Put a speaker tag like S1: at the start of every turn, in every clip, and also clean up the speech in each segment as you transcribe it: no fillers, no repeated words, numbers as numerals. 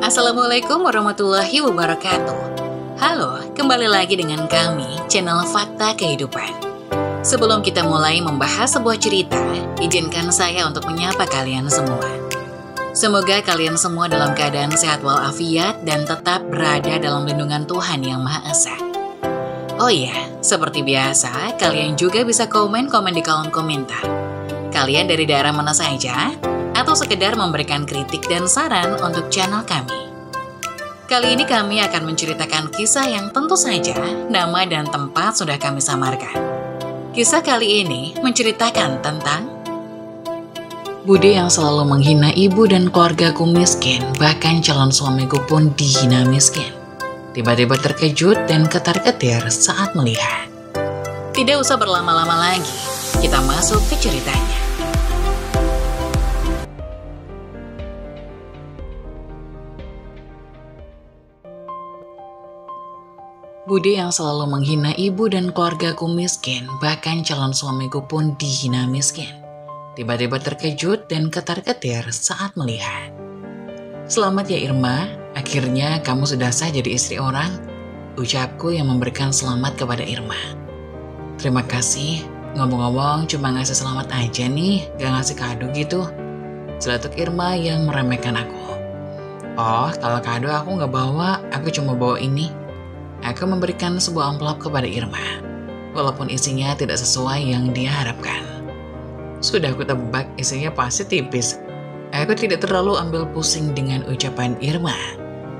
S1: Assalamualaikum warahmatullahi wabarakatuh. Halo, kembali lagi dengan kami, channel Fakta Kehidupan. Sebelum kita mulai membahas sebuah cerita, izinkan saya untuk menyapa kalian semua. Semoga kalian semua dalam keadaan sehat walafiat dan tetap berada dalam lindungan Tuhan Yang Maha Esa. Oh iya, seperti biasa, kalian juga bisa komen-komen di kolom komentar. Kalian dari daerah mana saja? Atau sekedar memberikan kritik dan saran untuk channel kami. Kali ini kami akan menceritakan kisah yang tentu saja nama dan tempat sudah kami samarkan. Kisah kali ini menceritakan tentang Bude yang selalu menghina ibu dan keluargaku miskin, bahkan calon suamiku pun dihina miskin. Tiba-tiba terkejut dan ketar-ketir saat melihat. Tidak usah berlama-lama lagi, kita masuk ke ceritanya. Bude yang selalu menghina ibu dan keluargaku miskin, bahkan calon suamiku pun dihina miskin. Tiba-tiba terkejut dan ketar-ketir saat melihat. Selamat ya Irma, akhirnya kamu sudah sah jadi istri orang. Ucapku yang memberikan selamat kepada Irma. Terima kasih, ngomong-ngomong cuma ngasih selamat aja nih, gak ngasih kado gitu. Celetuk Irma yang meremehkan aku. Oh, kalau kado aku gak bawa, aku cuma bawa ini. Aku memberikan sebuah amplop kepada Irma, walaupun isinya tidak sesuai yang dia harapkan. Sudah aku tebak isinya pasti tipis. Aku tidak terlalu ambil pusing dengan ucapan Irma,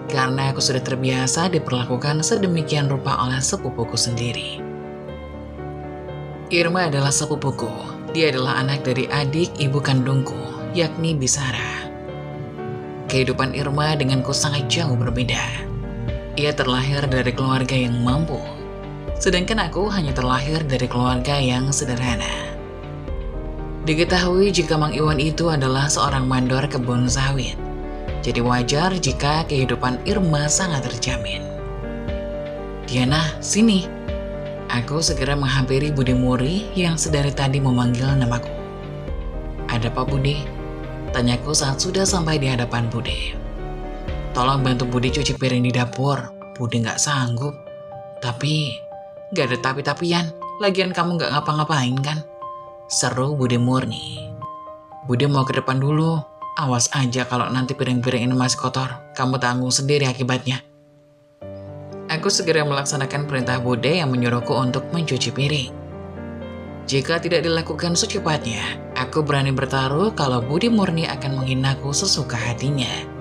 S1: karena aku sudah terbiasa diperlakukan sedemikian rupa oleh sepupuku sendiri. Irma adalah sepupuku. Dia adalah anak dari adik ibu kandungku, yakni Bisara. Kehidupan Irma denganku sangat jauh berbeda. Ia terlahir dari keluarga yang mampu, sedangkan aku hanya terlahir dari keluarga yang sederhana. Diketahui jika Mang Iwan itu adalah seorang mandor kebun sawit, jadi wajar jika kehidupan Irma sangat terjamin. Diana, sini. Aku segera menghampiri Bude Muri yang sedari tadi memanggil namaku. Ada apa Bude? Tanyaku saat sudah sampai di hadapan Bude. Tolong bantu Bude cuci piring di dapur. Bude nggak sanggup. Tapi nggak ada tapi-tapian. Lagian kamu nggak ngapa-ngapain kan? Seru Bude Murni. Bude mau ke depan dulu. Awas aja kalau nanti piring-piring ini masih kotor. Kamu tanggung sendiri akibatnya. Aku segera melaksanakan perintah Bude yang menyuruhku untuk mencuci piring. Jika tidak dilakukan secepatnya, aku berani bertaruh kalau Bude Murni akan menghinaku sesuka hatinya.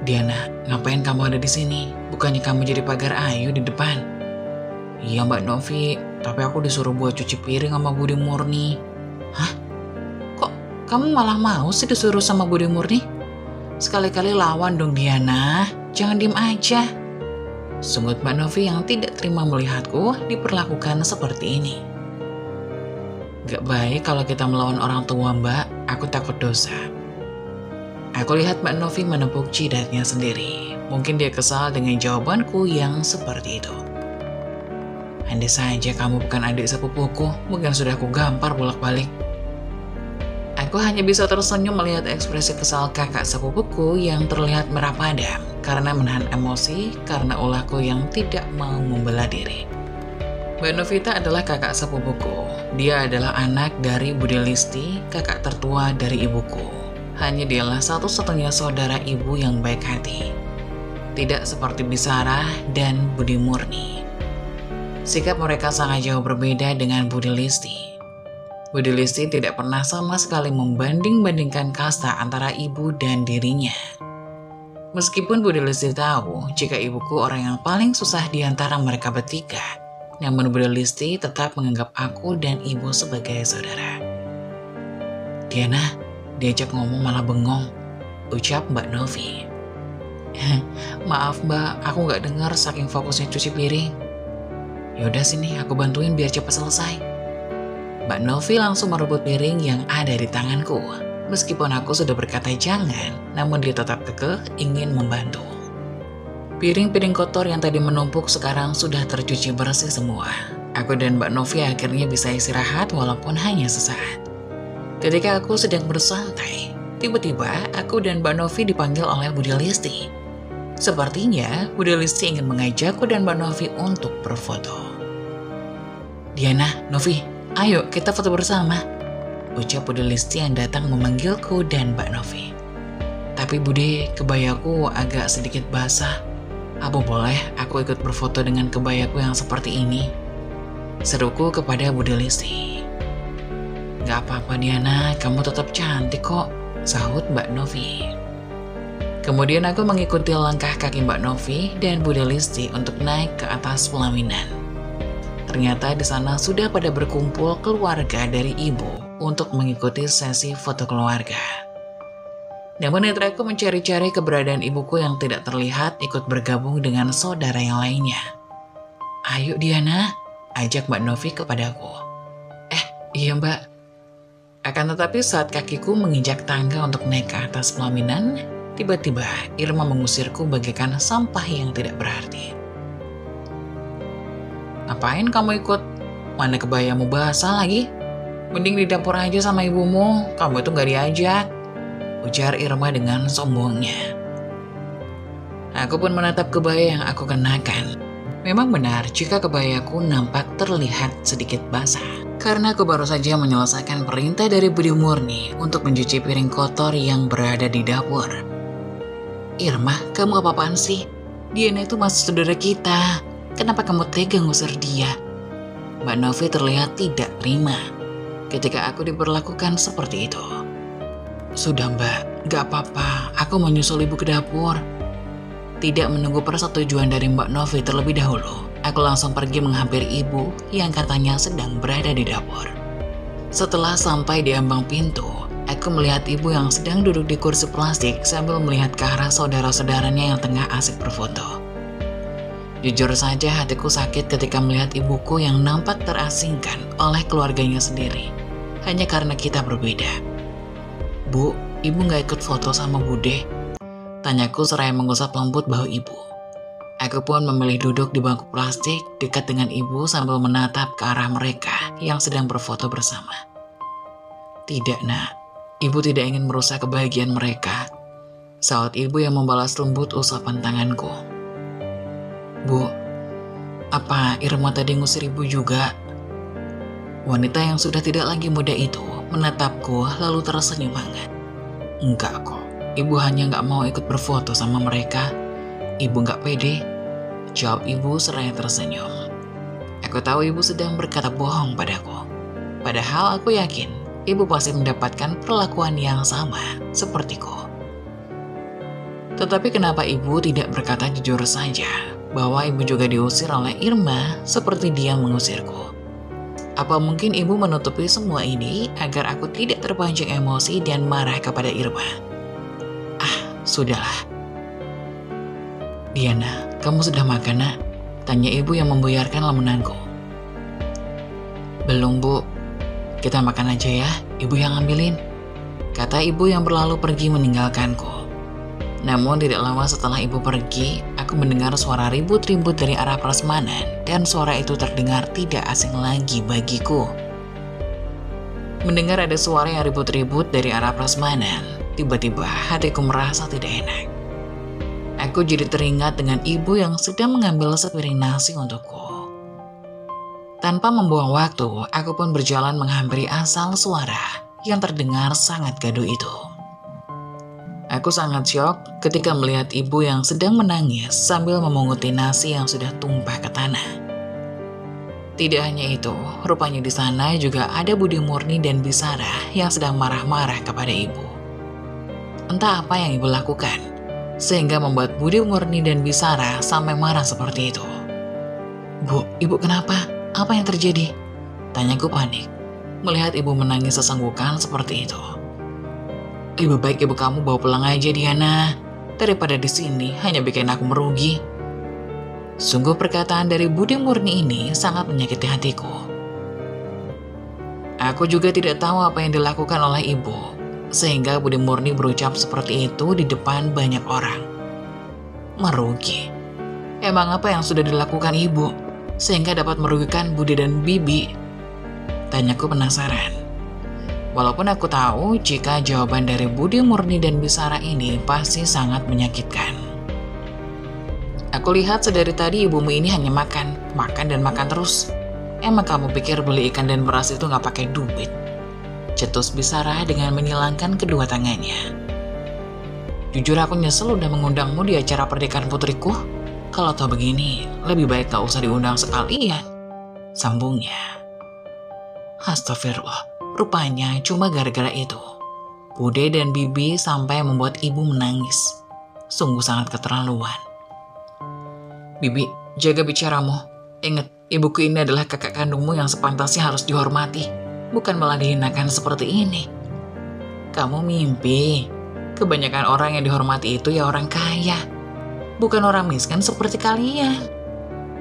S1: Diana, ngapain kamu ada di sini? Bukannya kamu jadi pagar ayu di depan? Iya Mbak Novi, tapi aku disuruh buat cuci piring sama Bude Murni. Hah? Kok kamu malah mau sih disuruh sama Bude Murni? Sekali-kali lawan dong Diana, jangan diem aja. Sungut Mbak Novi yang tidak terima melihatku diperlakukan seperti ini. Gak baik kalau kita melawan orang tua Mbak, aku takut dosa. Aku lihat Mbak Novi menepuk jidatnya sendiri. Mungkin dia kesal dengan jawabanku yang seperti itu. Andai saja kamu bukan adik sepupuku, mungkin sudah aku gampar bolak-balik. Aku hanya bisa tersenyum melihat ekspresi kesal kakak sepupuku yang terlihat merah padam karena menahan emosi karena ulahku yang tidak mau membela diri. Mbak Novita adalah kakak sepupuku. Dia adalah anak dari Bude Listi, kakak tertua dari ibuku. Hanya dialah satu-satunya saudara ibu yang baik hati. Tidak seperti Bisara dan Bude Murni. Sikap mereka sangat jauh berbeda dengan Bude Listi. Bude Listi tidak pernah sama sekali membanding-bandingkan kasta antara ibu dan dirinya. Meskipun Bude Listi tahu jika ibuku orang yang paling susah di antara mereka bertiga, namun Bude Listi tetap menganggap aku dan ibu sebagai saudara. Diana, diajak ngomong malah bengong, ucap Mbak Novi. Maaf Mbak, aku gak dengar saking fokusnya cuci piring. Yaudah sini, aku bantuin biar cepat selesai. Mbak Novi langsung merebut piring yang ada di tanganku. Meskipun aku sudah berkata jangan, namun dia tetap kekeh ingin membantu. Piring-piring kotor yang tadi menumpuk sekarang sudah tercuci bersih semua. Aku dan Mbak Novi akhirnya bisa istirahat walaupun hanya sesaat. Ketika aku sedang bersantai, tiba-tiba aku dan Mbak Novi dipanggil oleh Budi Listi. Sepertinya Budi Listi ingin mengajakku dan Mbak Novi untuk berfoto. "Diana, Novi, ayo kita foto bersama," ucap Budi Listi yang datang memanggilku dan Mbak Novi. "Tapi Budi, kebayaku agak sedikit basah. Apa boleh aku ikut berfoto dengan kebayaku yang seperti ini?" seruku kepada Budi Listi. "Gak apa-apa Diana, kamu tetap cantik kok," sahut Mbak Novi. Kemudian aku mengikuti langkah kaki Mbak Novi dan Budi Listi untuk naik ke atas pelaminan. Ternyata di sana sudah pada berkumpul keluarga dari ibu untuk mengikuti sesi foto keluarga. Namun netraku mencari-cari keberadaan ibuku yang tidak terlihat ikut bergabung dengan saudara yang lainnya. "Ayo Diana," ajak Mbak Novi kepadaku. Iya Mbak." Akan tetapi saat kakiku menginjak tangga untuk naik ke atas pelaminan, tiba-tiba Irma mengusirku bagaikan sampah yang tidak berarti. "Ngapain kamu ikut? Mana kebayamu basah lagi? Mending di dapur aja sama ibumu, kamu itu gak diajak," ujar Irma dengan sombongnya. Aku pun menatap kebaya yang aku kenakan. Memang benar jika kebayaku nampak terlihat sedikit basah, karena aku baru saja menyelesaikan perintah dari Budi Murni untuk mencuci piring kotor yang berada di dapur. "Irma, kamu apa-apaan sih? Diana itu masih saudara kita. Kenapa kamu tega ngusir dia?" Mbak Novi terlihat tidak terima ketika aku diperlakukan seperti itu. "Sudah Mbak, gak apa-apa, aku mau nyusul ibu ke dapur." Tidak menunggu persetujuan dari Mbak Novi terlebih dahulu, aku langsung pergi menghampiri ibu yang katanya sedang berada di dapur. Setelah sampai di ambang pintu, aku melihat ibu yang sedang duduk di kursi plastik sambil melihat ke arah saudara-saudaranya yang tengah asik berfoto. Jujur saja hatiku sakit ketika melihat ibuku yang nampak terasingkan oleh keluarganya sendiri, hanya karena kita berbeda. "Bu, ibu gak ikut foto sama Bude?" tanyaku seraya mengusap lembut bahu ibu. Aku pun memilih duduk di bangku plastik dekat dengan ibu sambil menatap ke arah mereka yang sedang berfoto bersama. "Tidak nak, ibu tidak ingin merusak kebahagiaan mereka," saut ibu yang membalas lembut usapan tanganku. "Bu, apa Irma tadi ngusir ibu juga?" Wanita yang sudah tidak lagi muda itu menatapku lalu tersenyum hangat. "Enggak kok, ibu hanya gak mau ikut berfoto sama mereka. Ibu gak pede," jawab ibu seraya tersenyum. Aku tahu ibu sedang berkata bohong padaku. Padahal aku yakin ibu pasti mendapatkan perlakuan yang sama sepertiku. Tetapi kenapa ibu tidak berkata jujur saja bahwa ibu juga diusir oleh Irma seperti dia mengusirku? Apa mungkin ibu menutupi semua ini agar aku tidak terpancing emosi dan marah kepada Irma? Sudahlah. "Diana, kamu sudah makan nak?" tanya ibu yang membuyarkan lamunanku. "Belum Bu, kita makan aja ya, ibu yang ambilin," kata ibu yang berlalu pergi meninggalkanku. Namun tidak lama setelah ibu pergi, aku mendengar suara ribut-ribut dari arah prasmanan dan suara itu terdengar tidak asing lagi bagiku. Mendengar ada suara yang ribut-ribut dari arah prasmanan, tiba-tiba hatiku merasa tidak enak. Aku jadi teringat dengan ibu yang sedang mengambil sepiring nasi untukku. Tanpa membuang waktu, aku pun berjalan menghampiri asal suara yang terdengar sangat gaduh itu. Aku sangat syok ketika melihat ibu yang sedang menangis sambil memunguti nasi yang sudah tumpah ke tanah. Tidak hanya itu, rupanya di sana juga ada Budi Murni dan Bisara yang sedang marah-marah kepada ibu. Entah apa yang ibu lakukan, sehingga membuat Budi Murni dan Bisara sampai marah seperti itu. "Bu, ibu kenapa? Apa yang terjadi?" tanyaku panik, melihat ibu menangis sesenggukan seperti itu. "Lebih baik ibu kamu bawa pulang aja Diana, daripada di sini hanya bikin aku merugi." Sungguh perkataan dari Budi Murni ini sangat menyakiti hatiku. Aku juga tidak tahu apa yang dilakukan oleh ibu, sehingga Budi Murni berucap seperti itu di depan banyak orang. Merugi? Emang apa yang sudah dilakukan ibu, sehingga dapat merugikan Budi dan Bibi? Tanyaku penasaran. Walaupun aku tahu jika jawaban dari Budi Murni dan Bisara ini pasti sangat menyakitkan. Aku lihat sedari tadi ibumu ini hanya makan dan makan terus. Emang kamu pikir beli ikan dan beras itu nggak pakai duit? Cetus Bisara dengan menyilangkan kedua tangannya. Jujur aku nyesel udah mengundangmu di acara pernikahan putriku. Kalau tau begini, lebih baik gak usah diundang sekalian, sambungnya. Astagfirullah. Rupanya cuma gara-gara itu Bude dan Bibi sampai membuat ibu menangis. Sungguh sangat keterlaluan. Bibi, jaga bicaramu. Ingat, ibuku ini adalah kakak kandungmu yang sepantasnya harus dihormati, bukan malah dihinakan seperti ini. Kamu mimpi. Kebanyakan orang yang dihormati itu ya orang kaya, bukan orang miskin seperti kalian,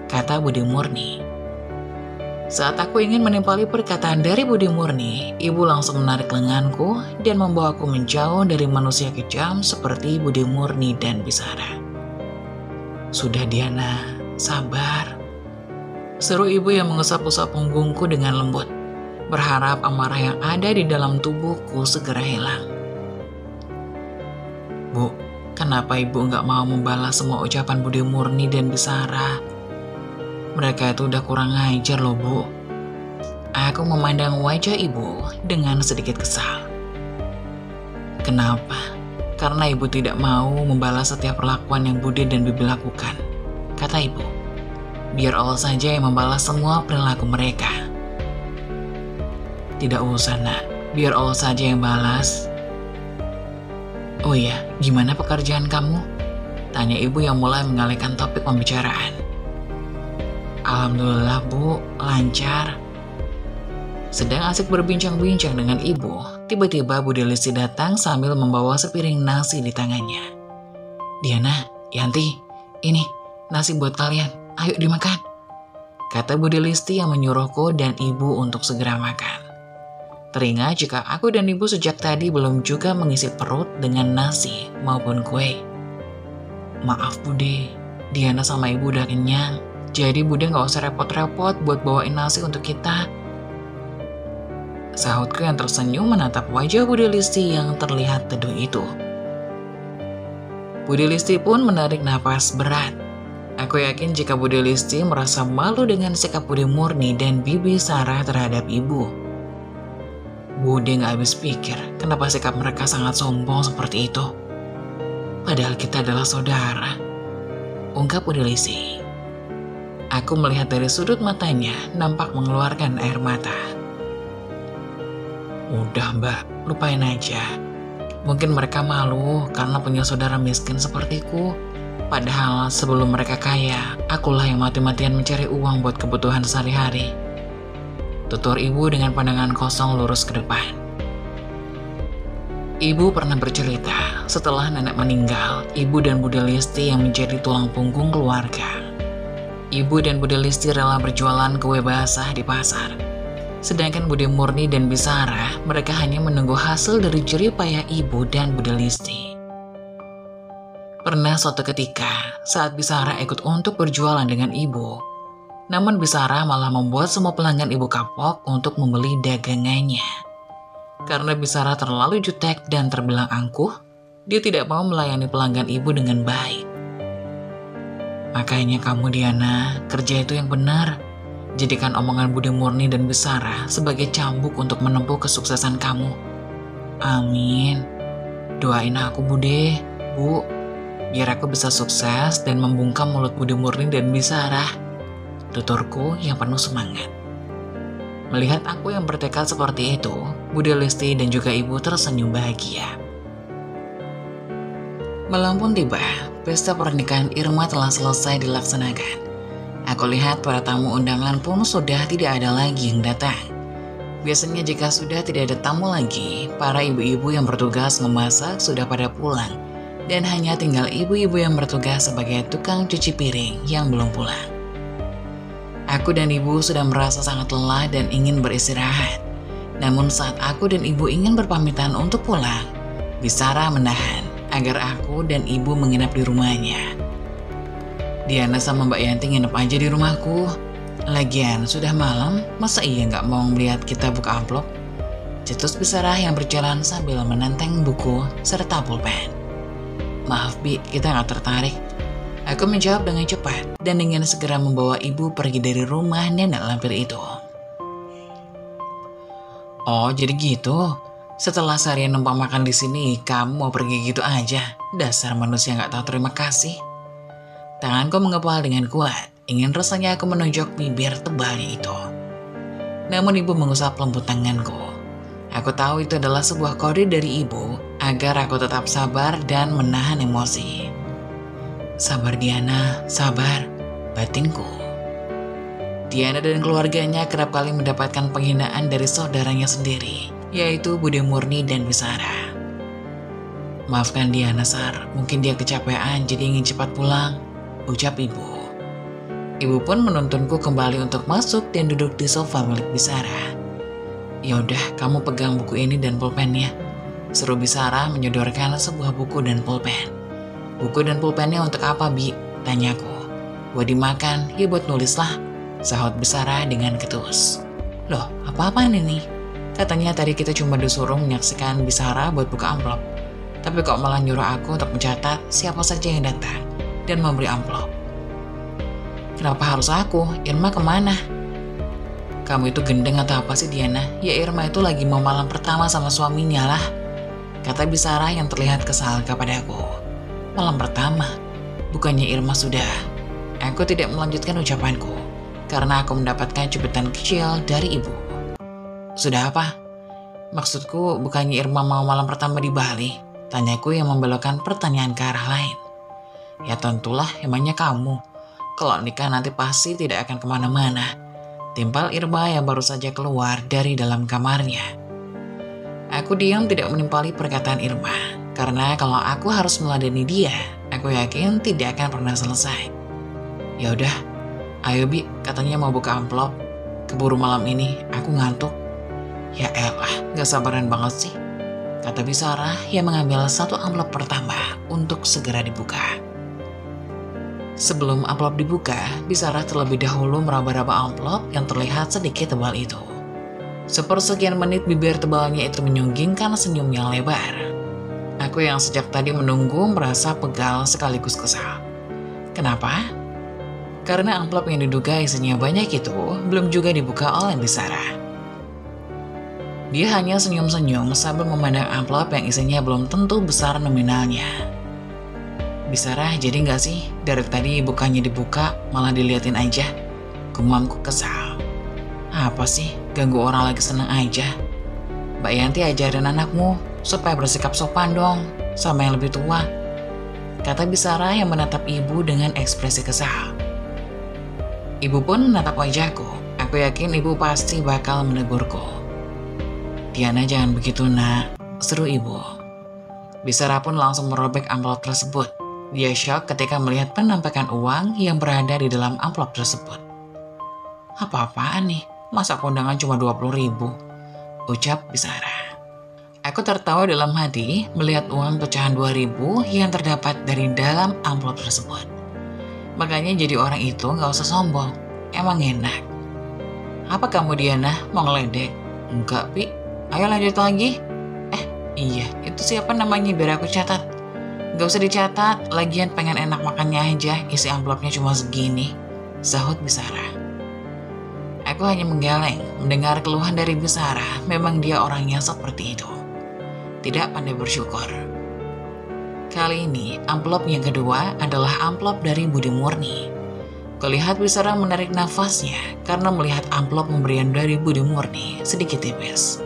S1: kata Budi Murni. Saat aku ingin menimpali perkataan dari Budi Murni, ibu langsung menarik lenganku dan membawaku menjauh dari manusia kejam seperti Budi Murni dan Bisara. Sudah Diana, sabar. Seru ibu yang mengusap-usap punggungku dengan lembut, berharap amarah yang ada di dalam tubuhku segera hilang. Bu, kenapa ibu nggak mau membalas semua ucapan Budi Murni dan Bisara? Mereka itu udah kurang ajar loh, Bu. Aku memandang wajah ibu dengan sedikit kesal. Kenapa? Karena ibu tidak mau membalas setiap perlakuan yang Budi dan Bibi lakukan, kata ibu. Biar Allah saja yang membalas semua perilaku mereka. Tidak usah, Nak. Biar Allah saja yang balas. Oh iya, gimana pekerjaan kamu? Tanya ibu yang mulai mengalihkan topik pembicaraan. Alhamdulillah, Bu, lancar. Sedang asik berbincang-bincang dengan ibu, tiba-tiba Budi Listi datang sambil membawa sepiring nasi di tangannya. Diana, Yanti, ini nasi buat kalian, ayo dimakan, kata Budi Listi yang menyuruhku dan ibu untuk segera makan. Teringat jika aku dan ibu sejak tadi belum juga mengisi perut dengan nasi maupun kue. Maaf Bude, Diana sama ibu udah kenyang, jadi Bude gak usah repot-repot buat bawain nasi untuk kita. Sahutku yang tersenyum menatap wajah Budi Listi yang terlihat teduh itu. Budi Listi pun menarik napas berat. Aku yakin jika Budi Listi merasa malu dengan sikap Budi Murni dan Bibi Sarah terhadap ibu. Bude gak habis pikir kenapa sikap mereka sangat sombong seperti itu. Padahal kita adalah saudara, ungkap Budi Listi. Aku melihat dari sudut matanya nampak mengeluarkan air mata. Udah Mbak, lupain aja. Mungkin mereka malu karena punya saudara miskin sepertiku. Padahal sebelum mereka kaya, akulah yang mati-matian mencari uang buat kebutuhan sehari-hari. Tutur ibu dengan pandangan kosong lurus ke depan. Ibu pernah bercerita, setelah nenek meninggal, ibu dan Budi Listi yang menjadi tulang punggung keluarga. Ibu dan Budi Listi rela berjualan kue basah di pasar. Sedangkan Budi Murni dan Bisara, mereka hanya menunggu hasil dari jerih payah ibu dan Budi Listi. Pernah suatu ketika, saat Bisara ikut untuk berjualan dengan ibu, namun Bisara malah membuat semua pelanggan ibu kapok untuk membeli dagangannya. Karena Bisara terlalu jutek dan terbilang angkuh, dia tidak mau melayani pelanggan ibu dengan baik. Makanya kamu Diana, kerja itu yang benar. Jadikan omongan Budi Murni dan Bisara sebagai cambuk untuk menempuh kesuksesan kamu. Amin. Doain aku Bude, Bu, biar aku bisa sukses dan membungkam mulut Budi Murni dan Bisara. Tuturku yang penuh semangat. Melihat aku yang bertekad seperti itu, Budi Listi dan juga ibu tersenyum bahagia. Malam pun tiba, pesta pernikahan Irma telah selesai dilaksanakan. Aku lihat para tamu undangan pun sudah tidak ada lagi yang datang. Biasanya jika sudah tidak ada tamu lagi, para ibu-ibu yang bertugas memasak sudah pada pulang. Dan hanya tinggal ibu-ibu yang bertugas sebagai tukang cuci piring yang belum pulang. Aku dan ibu sudah merasa sangat lelah dan ingin beristirahat. Namun saat aku dan ibu ingin berpamitan untuk pulang, Bisara menahan agar aku dan ibu menginap di rumahnya. Diana sama Mbak Yanti nginep aja di rumahku. Lagian sudah malam, masa iya nggak mau melihat kita buka amplop? cetus Bisara yang berjalan sambil menenteng buku serta pulpen. Maaf Bi, kita nggak tertarik. Aku menjawab dengan cepat dan ingin segera membawa ibu pergi dari rumah nenek lampir itu. Oh jadi gitu, setelah seharian numpang makan di sini, kamu mau pergi gitu aja? Dasar manusia nggak tahu terima kasih. Tanganku mengepal dengan kuat, ingin rasanya aku menunjuk bibir tebalnya itu. Namun ibu mengusap lembut tanganku. Aku tahu itu adalah sebuah kode dari ibu agar aku tetap sabar dan menahan emosi. Sabar Diana, sabar, batinku. Diana dan keluarganya kerap kali mendapatkan penghinaan dari saudaranya sendiri, yaitu Bude Murni dan Bisara. Maafkan Diana Sar, mungkin dia kecapean jadi ingin cepat pulang, ucap ibu. Ibu pun menuntunku kembali untuk masuk dan duduk di sofa milik Bisara. Yaudah, kamu pegang buku ini dan pulpennya, seru Bisara menyodorkan sebuah buku dan pulpen. Buku dan pulpennya untuk apa Bi? Tanyaku. Buat dimakan, ya buat nulis lah, sahut Bisara dengan ketus. Loh, apa-apaan ini? Katanya tadi kita cuma disuruh menyaksikan Bisara buat buka amplop. Tapi kok malah nyuruh aku untuk mencatat siapa saja yang datang dan memberi amplop. Kenapa harus aku? Irma kemana? Kamu itu gendeng atau apa sih Diana? Ya Irma itu lagi mau malam pertama sama suaminya lah, kata Bisara yang terlihat kesal kepadaku. Malam pertama? Bukannya Irma sudah? Aku tidak melanjutkan ucapanku, karena aku mendapatkan cubitan kecil dari ibu. Sudah apa? Maksudku bukannya Irma mau malam pertama di Bali? Tanyaku yang membelokkan pertanyaan ke arah lain. Ya tentulah, emangnya kamu. Kalau nikah nanti pasti tidak akan kemana-mana. Timpal Irma yang baru saja keluar dari dalam kamarnya. Aku diam tidak menimpali perkataan Irma, karena kalau aku harus meladeni dia, aku yakin tidak akan pernah selesai. Ya udah, ayo Bi, katanya mau buka amplop. Keburu malam ini, aku ngantuk. Ya elah, gak sabaran banget sih, kata Bisara yang mengambil satu amplop pertama untuk segera dibuka. Sebelum amplop dibuka, Bisara terlebih dahulu meraba-raba amplop yang terlihat sedikit tebal itu. Sepersekian menit bibir tebalnya itu menyunggingkan senyum yang lebar. Aku yang sejak tadi menunggu merasa pegal sekaligus kesal. Kenapa? Karena amplop yang diduga isinya banyak itu belum juga dibuka oleh Bisara. Dia hanya senyum-senyum sambil memandang amplop yang isinya belum tentu besar nominalnya. Bisara, jadi nggak sih dari tadi bukannya dibuka malah diliatin aja? Gumamku kesal. Apa sih, ganggu orang lagi seneng aja? Mbak Yanti ajarin anakmu supaya bersikap sopan dong sama yang lebih tua, kata Bisara yang menatap ibu dengan ekspresi kesal. Ibu pun menatap wajahku. Aku yakin ibu pasti bakal menegurku. Diana jangan begitu nak, seru ibu. Bisara pun langsung merobek amplop tersebut. Dia shock ketika melihat penampakan uang yang berada di dalam amplop tersebut. Apa-apaan nih? Masa kondangan cuma 20.000? Ucap Bisara. Aku tertawa dalam hati melihat uang pecahan 2.000 yang terdapat dari dalam amplop tersebut. Makanya jadi orang itu gak usah sombong. Emang enak. Apa kamu Diana mau ngeledek? Enggak Pi. Ayo lanjut lagi. Iya, itu siapa namanya biar aku catat. Gak usah dicatat, lagian pengen enak makannya aja, isi amplopnya cuma segini, sahut Bisara. Aku hanya menggeleng, mendengar keluhan dari Bisara, memang dia orangnya seperti itu. Tidak pandai bersyukur. Kali ini, amplop yang kedua adalah amplop dari Bude Murni. Kulihat Bisara menarik nafasnya, karena melihat amplop pemberian dari Bude Murni sedikit tipis.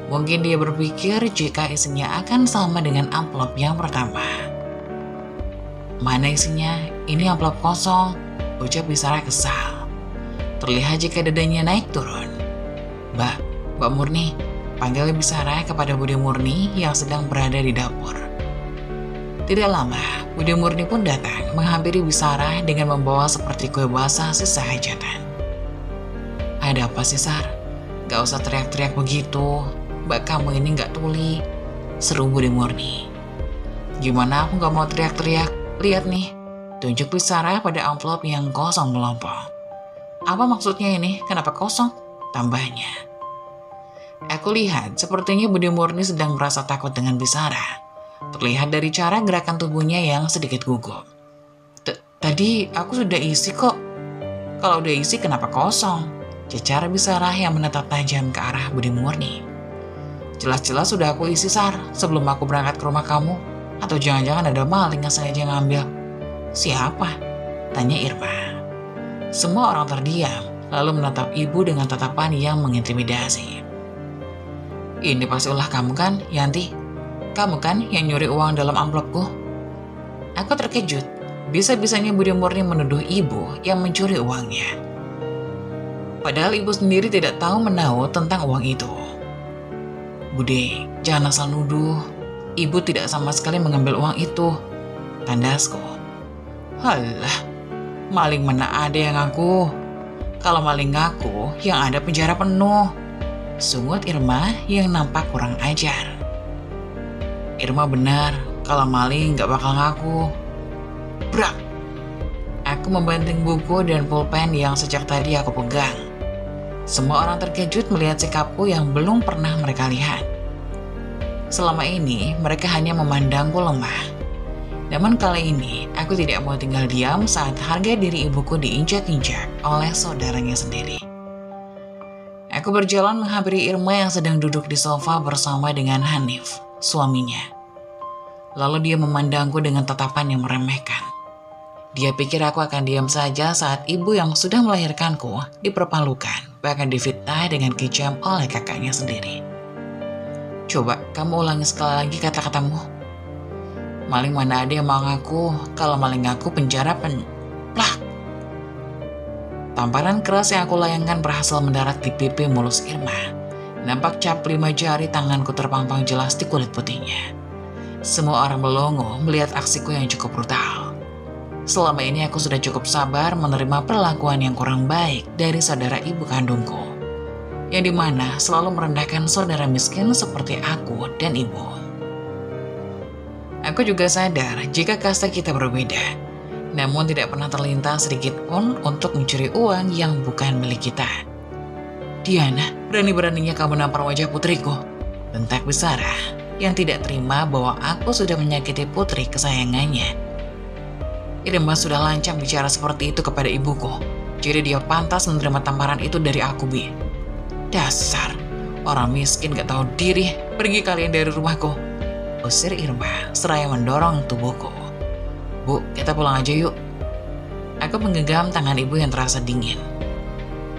S1: Mungkin dia berpikir jika isinya akan sama dengan amplop yang pertama. Mana isinya? Ini amplop kosong, ucap Bisara kesal. Terlihat jika dadanya naik turun. Mbak Murni, panggil Bisara kepada Bude Murni yang sedang berada di dapur. Tidak lama, Bude Murni pun datang menghampiri Bisara dengan membawa seperti kue basah sisa hajatan. Ada apa sih Sar? Gak usah teriak-teriak begitu. Mbak kamu ini gak tuli, seru Bude Murni. Gimana aku gak mau teriak-teriak? Lihat nih, tunjuk Bisara pada amplop yang kosong melompong. Apa maksudnya ini? Kenapa kosong? Tambahnya. Aku lihat sepertinya Budi Murni sedang merasa takut dengan Bisara. Terlihat dari cara gerakan tubuhnya yang sedikit gugup. Tadi aku sudah isi kok. Kalau udah isi kenapa kosong? Cecar Bisara yang menatap tajam ke arah Budi Murni. Jelas-jelas sudah aku isi, Sar, sebelum aku berangkat ke rumah kamu. Atau jangan-jangan ada maling yang sengaja ngambil. Siapa? Tanya Irma. Semua orang terdiam, lalu menatap ibu dengan tatapan yang mengintimidasi. Ini pasti ulah kamu kan, Yanti? Kamu kan yang nyuri uang dalam amplopku? Aku terkejut. Bisa-bisanya Budi Murni menuduh ibu yang mencuri uangnya. Padahal ibu sendiri tidak tahu menahu tentang uang itu. Bude, jangan asal nuduh. Ibu tidak sama sekali mengambil uang itu. Tandasku. Halah, maling mana ada yang ngaku. Kalau maling ngaku, yang ada penjara penuh. Sungut Irma yang nampak kurang ajar. Irma benar, kalau maling gak bakal ngaku. Brak! Aku membanting buku dan pulpen yang sejak tadi aku pegang. Semua orang terkejut melihat sikapku yang belum pernah mereka lihat. Selama ini, mereka hanya memandangku lemah. Namun kali ini, aku tidak mau tinggal diam saat harga diri ibuku diinjak-injak oleh saudaranya sendiri. Aku berjalan menghampiri Irma yang sedang duduk di sofa bersama dengan Hanif, suaminya. Lalu dia memandangku dengan tatapan yang meremehkan. Dia pikir aku akan diam saja saat ibu yang sudah melahirkanku dipermalukan, bahkan difitnah dengan kejam oleh kakaknya sendiri. Coba kamu ulangi sekali lagi kata-katamu. Maling mana ada yang mau ngaku, kalau maling ngaku penjara plak. Tamparan keras yang aku layangkan berhasil mendarat di pipi mulus Irma. Nampak cap 5 jari tanganku terpampang jelas di kulit putihnya. Semua orang melongo melihat aksiku yang cukup brutal. Selama ini aku sudah cukup sabar menerima perlakuan yang kurang baik dari saudara ibu kandungku, yang dimana selalu merendahkan saudara miskin seperti aku dan ibu. Aku juga sadar jika kasta kita berbeda, namun tidak pernah terlintas sedikit pun untuk mencuri uang yang bukan milik kita. Diana, berani-beraninya kamu nampar wajah putriku, bentak Bisara yang tidak terima bahwa aku sudah menyakiti putri kesayangannya. Irma sudah lancang bicara seperti itu kepada ibuku, jadi dia pantas menerima tamparan itu dari aku, Bi. Dasar, orang miskin gak tahu diri, pergi kalian dari rumahku. Usir Irma seraya mendorong tubuhku. Bu, kita pulang aja yuk. Aku menggenggam tangan ibu yang terasa dingin.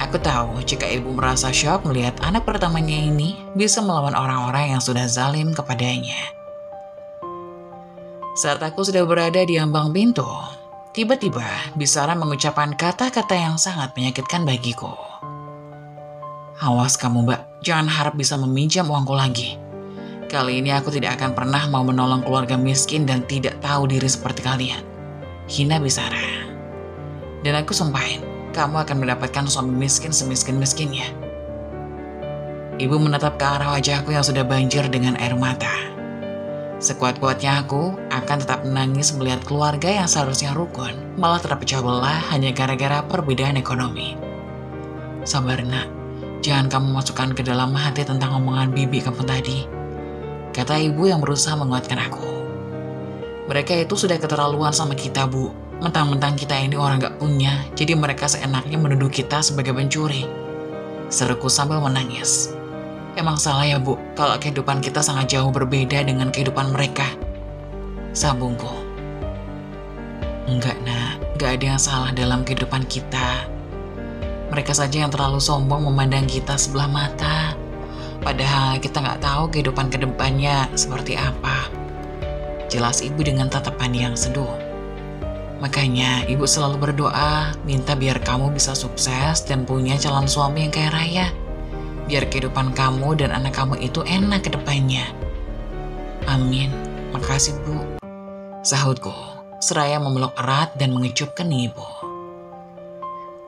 S1: Aku tahu jika ibu merasa syok melihat anak pertamanya ini bisa melawan orang-orang yang sudah zalim kepadanya. Saat aku sudah berada di ambang pintu, tiba-tiba Bisara mengucapkan kata-kata yang sangat menyakitkan bagiku. Awas kamu, Mbak, jangan harap bisa meminjam uangku lagi. Kali ini aku tidak akan pernah mau menolong keluarga miskin dan tidak tahu diri seperti kalian. Hina Bisara. Dan aku sumpahin, kamu akan mendapatkan suami miskin semiskin-miskinnya. Ibu menatap ke arah wajahku yang sudah banjir dengan air mata. Sekuat-kuatnya aku akan tetap menangis melihat keluarga yang seharusnya rukun malah terpecah belah hanya gara-gara perbedaan ekonomi. Sabar nak, jangan kamu masukkan ke dalam hati tentang omongan bibi kamu tadi, kata ibu yang berusaha menguatkan aku. Mereka itu sudah keterlaluan sama kita, Bu. Mentang-mentang kita ini orang gak punya, jadi mereka seenaknya menuduh kita sebagai pencuri. Seruku sambil menangis. Emang salah ya, Bu, kalau kehidupan kita sangat jauh berbeda dengan kehidupan mereka. Sambungku. Enggak, nak. Gak ada yang salah dalam kehidupan kita. Mereka saja yang terlalu sombong memandang kita sebelah mata. Padahal kita gak tahu kehidupan kedepannya seperti apa. Jelas ibu dengan tatapan yang seduh. Makanya ibu selalu berdoa, minta biar kamu bisa sukses dan punya calon suami yang kaya raya. Biar kehidupan kamu dan anak kamu itu enak ke depannya. Amin, makasih Bu. Sahutku, seraya memeluk erat dan mengecup kening ibu.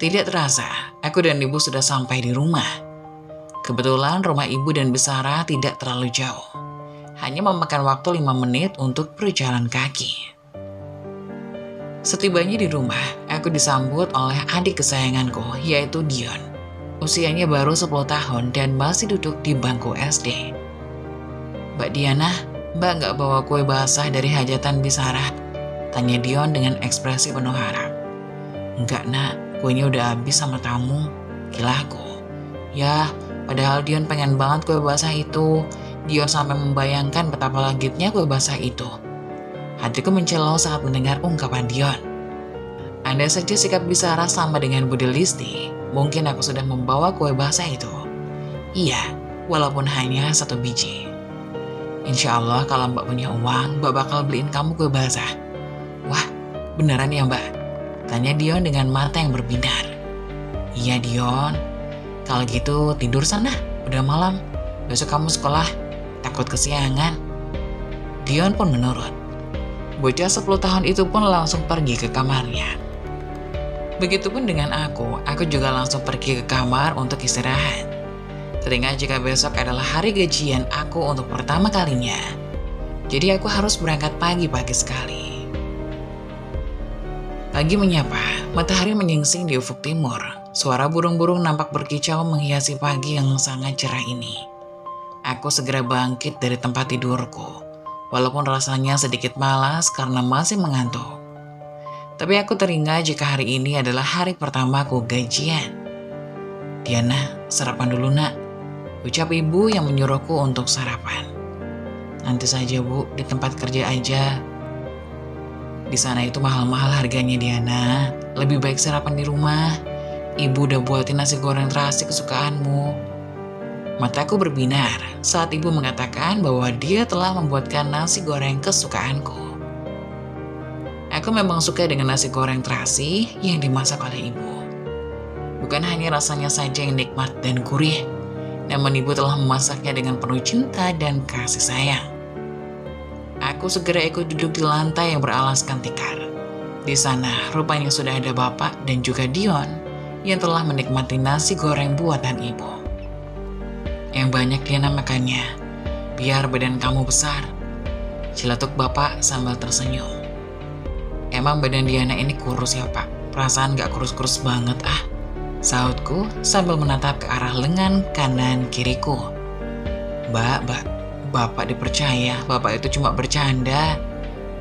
S1: Tidak terasa, aku dan ibu sudah sampai di rumah. Kebetulan rumah ibu dan Bisara tidak terlalu jauh. Hanya memakan waktu 5 menit untuk berjalan kaki. Setibanya di rumah, aku disambut oleh adik kesayanganku, yaitu Dion. Usianya baru 10 tahun dan masih duduk di bangku SD. "Mbak Diana, Mbak nggak bawa kue basah dari hajatan Bisara?" tanya Dion dengan ekspresi penuh harap. "Enggak nak, kuenya udah habis sama tamu," kilaku. Ya, padahal Dion pengen banget kue basah itu. Dion sampai membayangkan betapa legitnya kue basah itu. Hatiku mencelau saat mendengar ungkapan Dion. Andai saja sikap Bisara sama dengan Budi Listi, mungkin aku sudah membawa kue basah itu. Iya, walaupun hanya 1 biji. "Insya Allah kalau Mbak punya uang, Mbak bakal beliin kamu kue basah." "Wah, beneran ya Mbak?" tanya Dion dengan mata yang berbinar. "Iya Dion, kalau gitu tidur sana, udah malam. Besok kamu sekolah, takut kesiangan." Dion pun menurut. Bocah 10 tahun itu pun langsung pergi ke kamarnya. Begitupun dengan aku juga langsung pergi ke kamar untuk istirahat. Teringat jika besok adalah hari gajian aku untuk pertama kalinya. Jadi aku harus berangkat pagi-pagi sekali. Pagi menyapa, matahari menyingsing di ufuk timur. Suara burung-burung nampak berkicau menghiasi pagi yang sangat cerah ini. Aku segera bangkit dari tempat tidurku, walaupun rasanya sedikit malas karena masih mengantuk. Tapi aku teringat jika hari ini adalah hari pertamaku gajian. "Diana, sarapan dulu nak," ucap ibu yang menyuruhku untuk sarapan. "Nanti saja Bu, di tempat kerja aja. Di sana itu mahal-mahal harganya Diana. Lebih baik sarapan di rumah. Ibu udah buatin nasi goreng terasi kesukaanmu." Mataku berbinar saat ibu mengatakan bahwa dia telah membuatkan nasi goreng kesukaanku. Aku memang suka dengan nasi goreng terasi yang dimasak oleh ibu. Bukan hanya rasanya saja yang nikmat dan gurih, namun ibu telah memasaknya dengan penuh cinta dan kasih sayang. Aku segera ikut duduk di lantai yang beralaskan tikar. Di sana rupanya sudah ada bapak dan juga Dion yang telah menikmati nasi goreng buatan ibu. "Yang banyak Diana makannya, biar badan kamu besar," ciletuk bapak sambil tersenyum. "Emang badan Diana ini kurus ya pak? Perasaan gak kurus-kurus banget ah," sahutku sambil menatap ke arah lengan kanan kiriku. Mbak, bapak dipercaya, bapak itu cuma bercanda."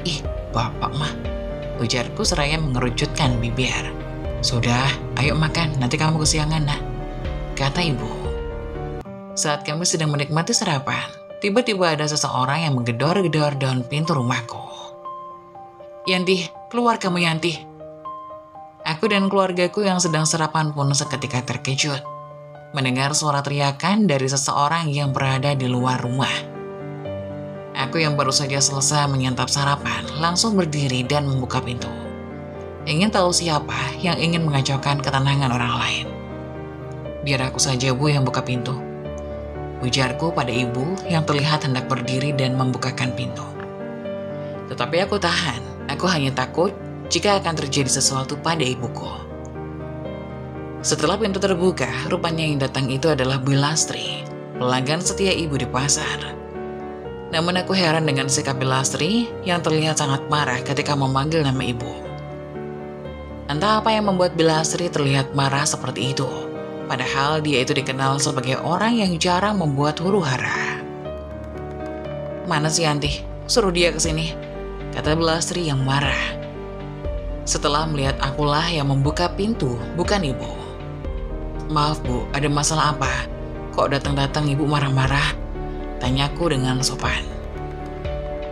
S1: "Ih, bapak mah," ujarku seraya mengerujutkan bibir. "Sudah, ayo makan, nanti kamu kesiangan nak," kata ibu. Saat kami sedang menikmati sarapan, tiba-tiba ada seseorang yang menggedor-gedor daun pintu rumahku. "Yanti, keluar kamu Yanti." Aku dan keluargaku yang sedang sarapan pun seketika terkejut mendengar suara teriakan dari seseorang yang berada di luar rumah. Aku yang baru saja selesai menyantap sarapan langsung berdiri dan membuka pintu. Ingin tahu siapa yang ingin mengacaukan ketenangan orang lain. "Biar aku saja Bu yang buka pintu," ujarku pada ibu yang terlihat hendak berdiri dan membukakan pintu. Tetapi aku tahan. Aku hanya takut jika akan terjadi sesuatu pada ibuku. Setelah pintu terbuka, rupanya yang datang itu adalah Bu Lastri, pelanggan setia ibu di pasar. Namun aku heran dengan sikap Bu Lastri yang terlihat sangat marah ketika memanggil nama ibu. Entah apa yang membuat Bu Lastri terlihat marah seperti itu, padahal dia itu dikenal sebagai orang yang jarang membuat huru-hara. "Mana si Yanti? Suruh dia ke sini," kata Bu Lastri yang marah. Setelah melihat akulah yang membuka pintu, bukan ibu. "Maaf Bu, ada masalah apa? Kok datang-datang ibu marah-marah?" tanyaku dengan sopan.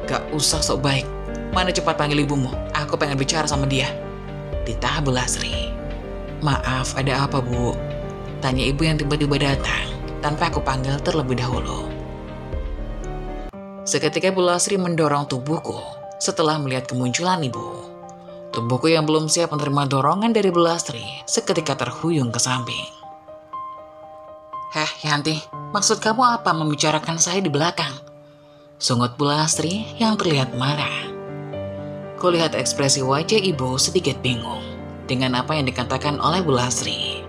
S1: "Gak usah sok baik. Mana cepat panggil ibumu, aku pengen bicara sama dia," ditah Bu Lastri. "Maaf, ada apa Bu?" tanya ibu yang tiba-tiba datang tanpa aku panggil terlebih dahulu. Seketika Bu Lastri mendorong tubuhku setelah melihat kemunculan ibu. Tubuhku yang belum siap menerima dorongan dari Bu Lastri seketika terhuyung ke samping. "Heh Yanti, maksud kamu apa membicarakan saya di belakang?" sungut Bu Lastri yang terlihat marah. Kulihat ekspresi wajah ibu sedikit bingung dengan apa yang dikatakan oleh Bu Lastri.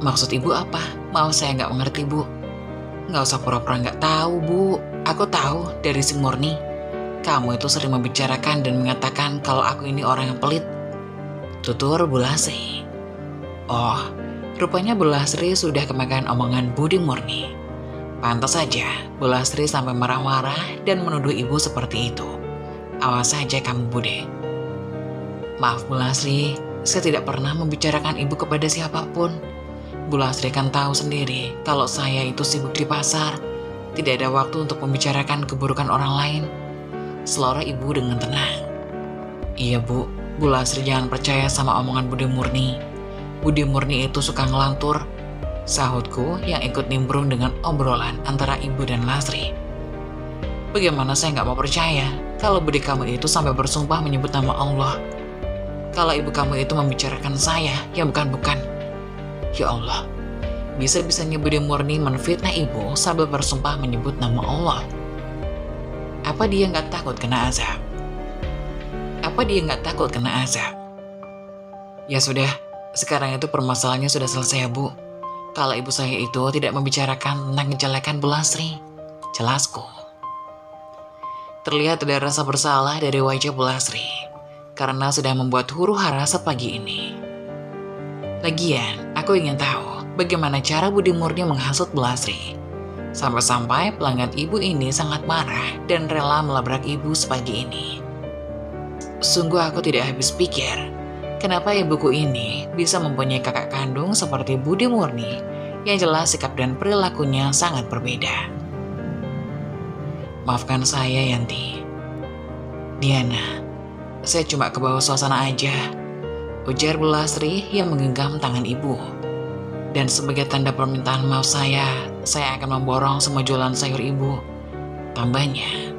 S1: "Maksud ibu apa? Maaf saya nggak mengerti Bu." "Nggak usah pura-pura nggak tahu Bu. Aku tahu dari si Murni. Kamu itu sering membicarakan dan mengatakan kalau aku ini orang yang pelit," tutur Bu Lastri. "Oh, Rupanya Bu Lasri sudah kemakan omongan Budi Murni. Pantas saja Bu Lasri sampai marah-marah dan menuduh ibu seperti itu. Awas saja kamu Bude. Maaf Bu Lasri, saya tidak pernah membicarakan ibu kepada siapapun. Bu Lasri kan tahu sendiri kalau saya itu sibuk di pasar. Tidak ada waktu untuk membicarakan keburukan orang lain. Selora ibu dengan tenang. Iya Bu Lasri jangan percaya sama omongan Budi Murni. Budi Murni itu suka ngelantur, sahutku yang ikut nimbrung dengan obrolan antara ibu dan Lasri. Bagaimana saya nggak mau percaya kalau budi kamu itu sampai bersumpah menyebut nama Allah. Kalau ibu kamu itu membicarakan saya, ya bukan-bukan. Ya Allah, bisa-bisanya Budi Murni menfitnah ibu sambil bersumpah menyebut nama Allah. Apa dia nggak takut kena azab? Ya sudah, sekarang itu permasalahannya sudah selesai ya Bu. Kalau ibu saya itu tidak membicarakan tentang kejelekan Bu Lasri. Jelasku. Terlihat ada rasa bersalah dari wajah Bu Lasri karena sudah membuat huru-hara sepagi ini. Lagian, aku ingin tahu bagaimana cara Budi Murni menghasut Bu Lasri. Sampai-sampai pelanggan ibu ini sangat marah dan rela melabrak ibu sepagi ini. Sungguh aku tidak habis pikir. Kenapa ibuku ini bisa mempunyai kakak kandung seperti Budi Murni yang jelas sikap dan perilakunya sangat berbeda. Maafkan saya Yanti. Diana, saya cuma kebawa suasana aja, ujar Bu Lasri yang menggenggam tangan ibu. Dan sebagai tanda permintaan maaf saya akan memborong semua jualan sayur ibu. Tambahnya,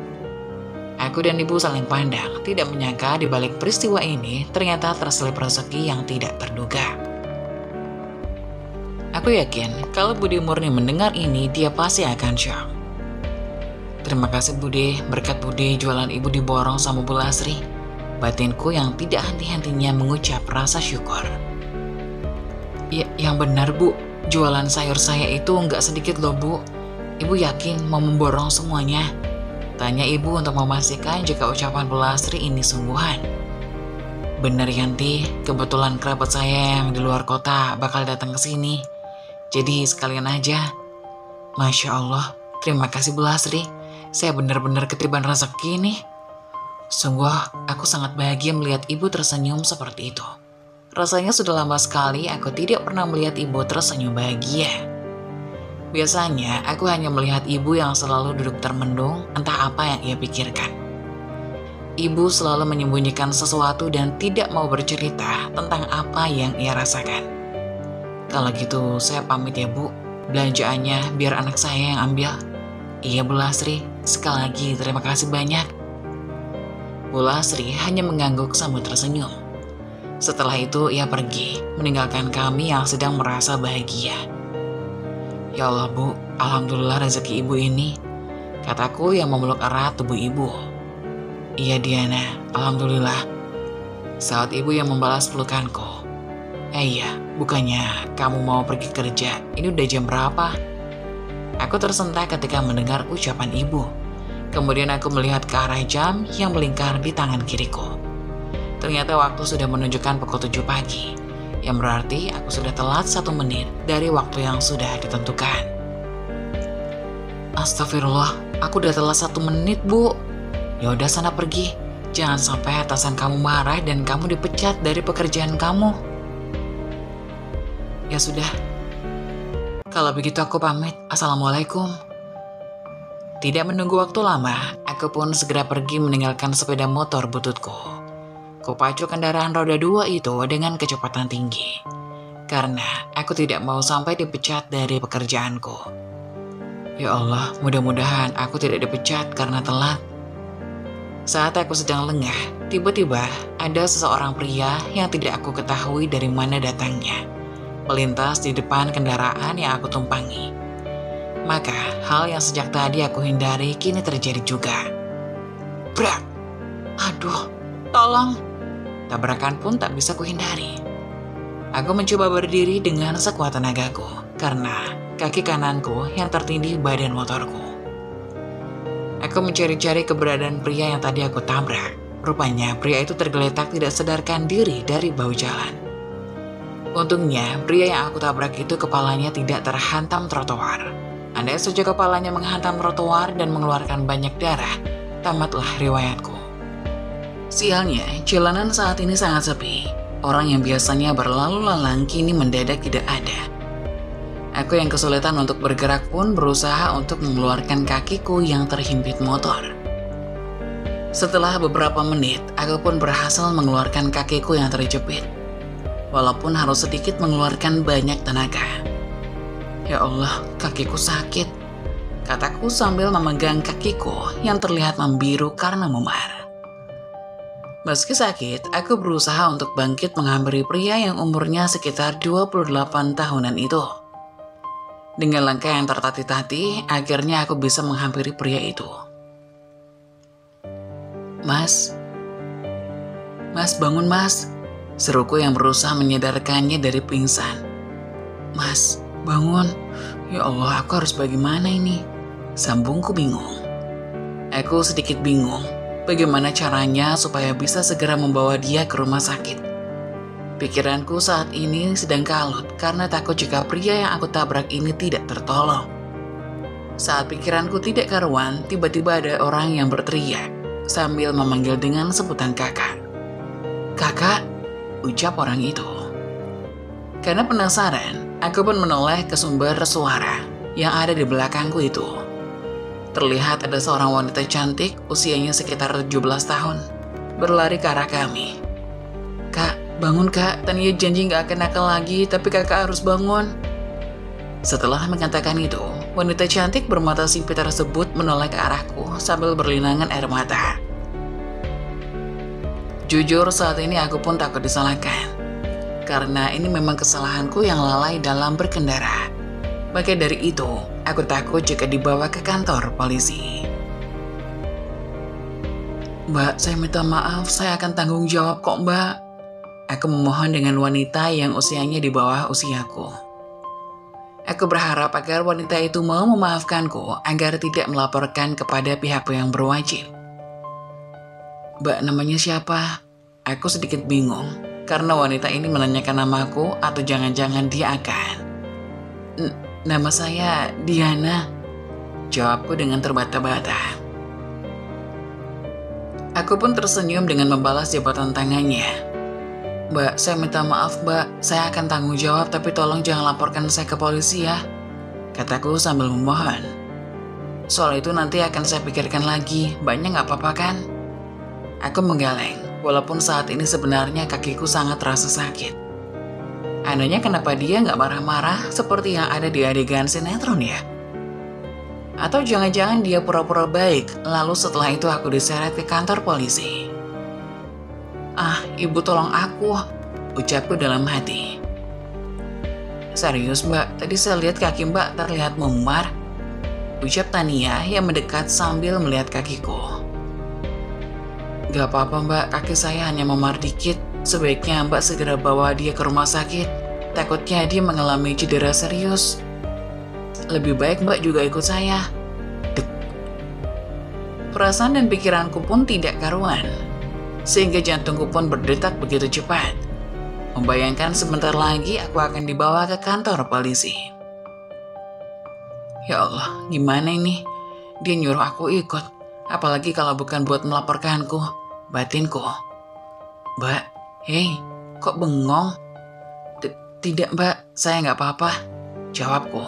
S1: aku dan ibu saling pandang, tidak menyangka di balik peristiwa ini ternyata terselip rezeki yang tidak terduga. Aku yakin kalau Budi Murni mendengar ini, dia pasti akan syok. Terima kasih Budi, berkat Budi jualan ibu diborong sama Bu Lasri. Batinku yang tidak henti-hentinya mengucap rasa syukur. Ya, yang benar Bu, jualan sayur saya itu nggak sedikit loh Bu. Ibu yakin mau memborong semuanya? Tanya ibu untuk memastikan jika ucapan Bu Lasri ini sungguhan. Benar Yanti, kebetulan kerabat saya yang di luar kota bakal datang ke sini. Jadi sekalian aja. Masya Allah, terima kasih Bu Lasri. Saya benar-benar ketiban rezeki nih. Sungguh, aku sangat bahagia melihat ibu tersenyum seperti itu. Rasanya sudah lama sekali aku tidak pernah melihat ibu tersenyum bahagia. Biasanya, aku hanya melihat ibu yang selalu duduk termendung, entah apa yang ia pikirkan. Ibu selalu menyembunyikan sesuatu dan tidak mau bercerita tentang apa yang ia rasakan. Kalau gitu, saya pamit ya Bu. Belanjaannya biar anak saya yang ambil. Iya Bu Lasri, sekali lagi terima kasih banyak. Bu Lasri hanya mengangguk sambil tersenyum. Setelah itu ia pergi, meninggalkan kami yang sedang merasa bahagia. Ya Allah Bu, alhamdulillah rezeki ibu ini, kataku yang memeluk erat tubuh ibu. Iya Diana, alhamdulillah. Saat ibu yang membalas pelukanku. Iya, bukannya kamu mau pergi kerja, ini udah jam berapa? Aku tersentak ketika mendengar ucapan ibu. Kemudian aku melihat ke arah jam yang melingkar di tangan kiriku. Ternyata waktu sudah menunjukkan pukul 7 pagi, yang berarti aku sudah telat 1 menit dari waktu yang sudah ditentukan. Astagfirullah, aku udah telat 1 menit Bu. Ya udah sana pergi, jangan sampai atasan kamu marah dan kamu dipecat dari pekerjaan kamu. Ya sudah, kalau begitu aku pamit. Assalamualaikum. Tidak menunggu waktu lama, aku pun segera pergi meninggalkan sepeda motor bututku. Kupacu kendaraan roda 2 itu dengan kecepatan tinggi, karena aku tidak mau sampai dipecat dari pekerjaanku. Ya Allah, mudah-mudahan aku tidak dipecat karena telat. Saat aku sedang lengah, tiba-tiba ada seseorang pria yang tidak aku ketahui dari mana datangnya, melintas di depan kendaraan yang aku tumpangi. Maka, hal yang sejak tadi aku hindari kini terjadi juga. Brak! Aduh, tolong! Tabrakan pun tak bisa kuhindari. Aku mencoba berdiri dengan sekuat tenagaku, karena kaki kananku yang tertindih badan motorku. Aku mencari-cari keberadaan pria yang tadi aku tabrak. Rupanya pria itu tergeletak tidak sadarkan diri dari bahu jalan. Untungnya, pria yang aku tabrak itu kepalanya tidak terhantam trotoar. Andai saja kepalanya menghantam trotoar dan mengeluarkan banyak darah, tamatlah riwayatku. Sialnya, jalanan saat ini sangat sepi. Orang yang biasanya berlalu lalang kini mendadak tidak ada. Aku yang kesulitan untuk bergerak pun berusaha untuk mengeluarkan kakiku yang terhimpit motor. Setelah beberapa menit, aku pun berhasil mengeluarkan kakiku yang terjepit. Walaupun harus sedikit mengeluarkan banyak tenaga. Ya Allah, kakiku sakit, kataku sambil memegang kakiku yang terlihat membiru karena memar. Meski sakit, aku berusaha untuk bangkit menghampiri pria yang umurnya sekitar 28 tahunan itu. Dengan langkah yang tertatih-tatih, akhirnya aku bisa menghampiri pria itu. Mas, bangun mas, seruku yang berusaha menyadarkannya dari pingsan. Mas, bangun. Ya Allah, aku harus bagaimana ini? Sambungku bingung. Aku sedikit bingung bagaimana caranya supaya bisa segera membawa dia ke rumah sakit. Pikiranku saat ini sedang kalut karena takut jika pria yang aku tabrak ini tidak tertolong. Saat pikiranku tidak karuan, tiba-tiba ada orang yang berteriak sambil memanggil dengan sebutan kakak. Kakak, ucap orang itu. Karena penasaran, aku pun menoleh ke sumber suara yang ada di belakangku itu. Terlihat ada seorang wanita cantik, usianya sekitar 17 tahun, berlari ke arah kami. Kak, bangun kak, Tania janji gak akan nakal lagi, tapi kakak harus bangun. Setelah mengatakan itu, wanita cantik bermata sipit tersebut menoleh ke arahku sambil berlinangan air mata. Jujur saat ini aku pun takut disalahkan, karena ini memang kesalahanku yang lalai dalam berkendara. Maka dari itu, aku takut jika dibawa ke kantor polisi. Mbak, saya minta maaf, saya akan tanggung jawab kok mbak. Aku memohon dengan wanita yang usianya di bawah usiaku. Aku berharap agar wanita itu mau memaafkanku agar tidak melaporkan kepada pihak yang berwajib. Mbak, namanya siapa? Aku sedikit bingung karena wanita ini menanyakan namaku atau jangan-jangan dia akan. Nama saya Diana, jawabku dengan terbata-bata. Aku pun tersenyum dengan membalas jabatan tangannya. Mbak, saya minta maaf mbak, saya akan tanggung jawab tapi tolong jangan laporkan saya ke polisi ya, kataku sambil memohon. Soal itu nanti akan saya pikirkan lagi, mbaknya gak apa-apa kan? Aku menggeleng, walaupun saat ini sebenarnya kakiku sangat terasa sakit. Anehnya kenapa dia gak marah-marah seperti yang ada di adegan sinetron ya? Atau jangan-jangan dia pura-pura baik, lalu setelah itu aku diseret ke kantor polisi. Ah, ibu tolong aku, ucapku dalam hati. Serius mbak, tadi saya lihat kaki mbak terlihat memar, ucap Tania yang mendekat sambil melihat kakiku. Gak apa-apa mbak, kaki saya hanya memar dikit, sebaiknya mbak segera bawa dia ke rumah sakit, takutnya dia mengalami cedera serius. Lebih baik mbak juga ikut saya. Dek. Perasaan dan pikiranku pun tidak karuan, sehingga jantungku pun berdetak begitu cepat. Membayangkan sebentar lagi aku akan dibawa ke kantor polisi. Ya Allah, gimana ini? Dia nyuruh aku ikut, apalagi kalau bukan buat melaporkanku, batinku. Mbak, hei, kok bengong? Tidak mbak, saya nggak apa-apa, jawabku.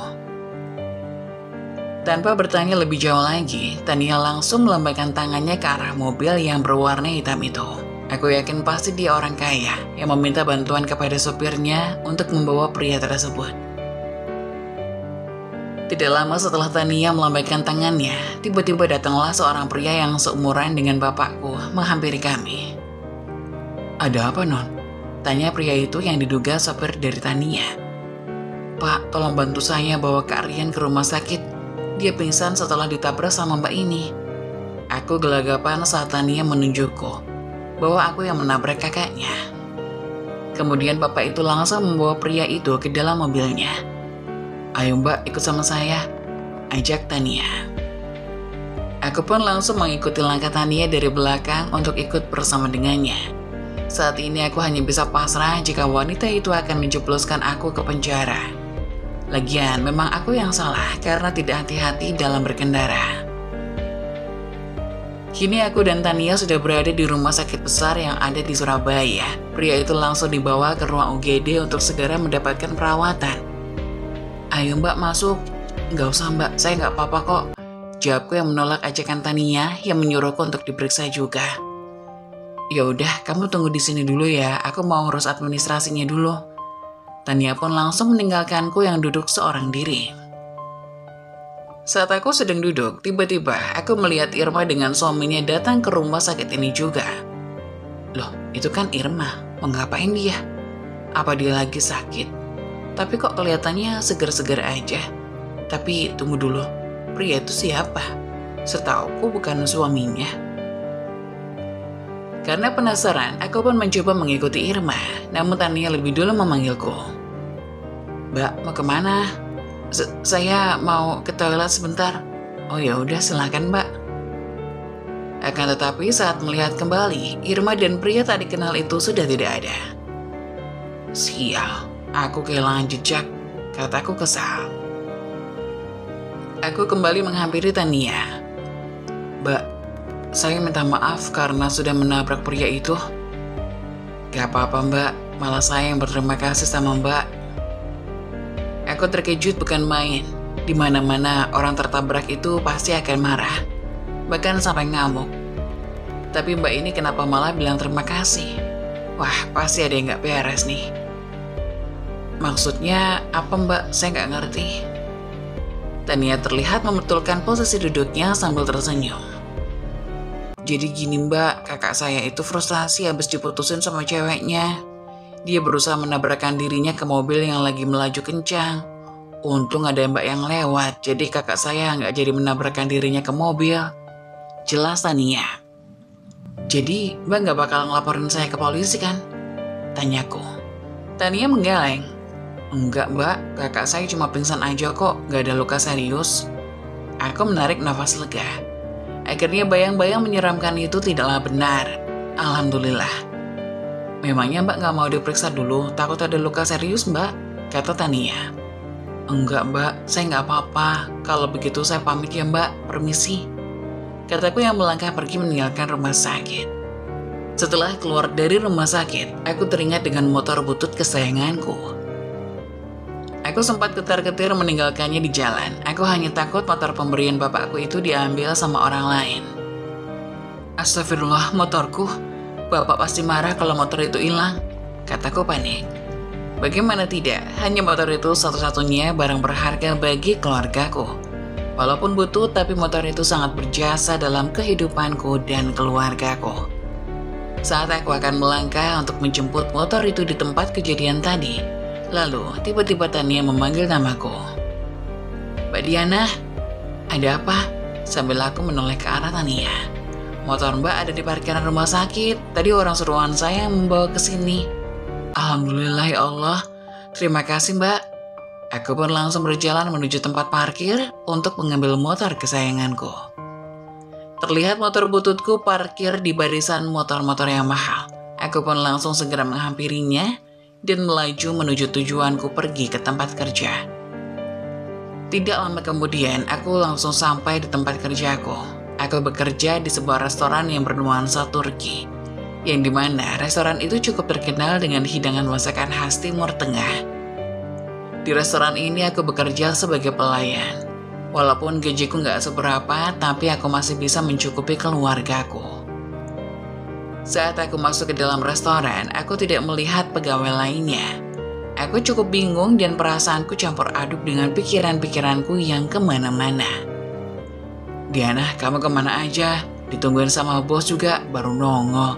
S1: Tanpa bertanya lebih jauh lagi, Tania langsung melambaikan tangannya ke arah mobil yang berwarna hitam itu. Aku yakin pasti dia orang kaya yang meminta bantuan kepada sopirnya untuk membawa pria tersebut. Tidak lama setelah Tania melambaikan tangannya, tiba-tiba datanglah seorang pria yang seumuran dengan bapakku menghampiri kami. Ada apa non? Tanya pria itu yang diduga sopir dari Tania. Pak, tolong bantu saya bawa Kak Rian ke rumah sakit. Dia pingsan setelah ditabrak sama mbak ini. Aku gelagapan saat Tania menunjukku bahwa aku yang menabrak kakaknya. Kemudian bapak itu langsung membawa pria itu ke dalam mobilnya. Ayo mbak, ikut sama saya, ajak Tania. Aku pun langsung mengikuti langkah Tania dari belakang untuk ikut bersama dengannya. Saat ini aku hanya bisa pasrah jika wanita itu akan menjebloskan aku ke penjara. Lagian, memang aku yang salah karena tidak hati-hati dalam berkendara. Kini aku dan Tania sudah berada di rumah sakit besar yang ada di Surabaya. Pria itu langsung dibawa ke ruang UGD untuk segera mendapatkan perawatan. "Ayo mbak masuk." "Nggak usah mbak, saya nggak apa-apa kok." Jawabku yang menolak ajakan Tania yang menyuruhku untuk diperiksa juga. "Ya udah, kamu tunggu di sini dulu ya, aku mau urus administrasinya dulu." Tania pun langsung meninggalkanku yang duduk seorang diri. Saat aku sedang duduk, tiba-tiba aku melihat Irma dengan suaminya datang ke rumah sakit ini juga. Loh, itu kan Irma, mau ngapain dia? Apa dia lagi sakit? Tapi kok kelihatannya segar-segar aja. Tapi tunggu dulu, pria itu siapa? Setauku bukan suaminya. Karena penasaran, aku pun mencoba mengikuti Irma, namun Tania lebih dulu memanggilku. "Mbak, mau kemana?" Saya mau ke toilet sebentar." "Oh ya udah, silakan mbak." Akan tetapi saat melihat kembali, Irma dan pria tak dikenal itu sudah tidak ada. "Sial, aku kehilangan jejak," kataku kesal. Aku kembali menghampiri Tania. "Mbak, saya minta maaf karena sudah menabrak pria itu." "Gak apa-apa mbak, malah saya yang berterima kasih sama mbak." Aku terkejut bukan main. Di mana-mana orang tertabrak itu pasti akan marah, bahkan sampai ngamuk. Tapi mbak ini kenapa malah bilang terima kasih? Wah, pasti ada yang gak beres nih. "Maksudnya apa mbak? Saya gak ngerti." Tania terlihat membetulkan posisi duduknya sambil tersenyum. "Jadi gini mbak, kakak saya itu frustasi habis diputusin sama ceweknya. Dia berusaha menabrakkan dirinya ke mobil yang lagi melaju kencang. Untung ada mbak yang lewat, jadi kakak saya nggak jadi menabrakkan dirinya ke mobil." Jelas Tania. "Jadi mbak nggak bakal ngelaporin saya ke polisi kan?" tanyaku. Tania menggeleng. "Enggak mbak, kakak saya cuma pingsan aja kok, nggak ada luka serius." Aku menarik nafas lega. Akhirnya bayang-bayang menyeramkan itu tidaklah benar. Alhamdulillah. "Memangnya mbak nggak mau diperiksa dulu, takut ada luka serius mbak?" kata Tania. "Enggak mbak, saya nggak apa-apa. Kalau begitu saya pamit ya mbak, permisi," kataku yang melangkah pergi meninggalkan rumah sakit. Setelah keluar dari rumah sakit, aku teringat dengan motor butut kesayanganku. Aku sempat ketar-ketir meninggalkannya di jalan. Aku hanya takut motor pemberian bapakku itu diambil sama orang lain. "Astagfirullah, motorku. Bapak pasti marah kalau motor itu hilang," kataku panik. Bagaimana tidak, hanya motor itu satu-satunya barang berharga bagi keluargaku. Walaupun butuh, tapi motor itu sangat berjasa dalam kehidupanku dan keluargaku. Saat aku akan melangkah untuk menjemput motor itu di tempat kejadian tadi, lalu tiba-tiba Tania memanggil namaku. "Mbak Diana, ada apa?" sambil aku menoleh ke arah Tania. "Motor mbak ada di parkiran rumah sakit. Tadi orang suruhan saya membawa ke sini." "Alhamdulillah ya Allah. Terima kasih mbak." Aku pun langsung berjalan menuju tempat parkir untuk mengambil motor kesayanganku. Terlihat motor bututku parkir di barisan motor-motor yang mahal. Aku pun langsung segera menghampirinya dan melaju menuju tujuanku pergi ke tempat kerja. Tidak lama kemudian, aku langsung sampai di tempat kerjaku. Aku bekerja di sebuah restoran yang bernuansa Turki, yang dimana restoran itu cukup terkenal dengan hidangan masakan khas Timur Tengah. Di restoran ini aku bekerja sebagai pelayan. Walaupun gajiku nggak seberapa, tapi aku masih bisa mencukupi keluargaku. Saat aku masuk ke dalam restoran, aku tidak melihat pegawai lainnya. Aku cukup bingung dan perasaanku campur aduk dengan pikiran-pikiranku yang kemana-mana. "Diana, kamu kemana aja? Ditungguin sama bos juga, baru nongol."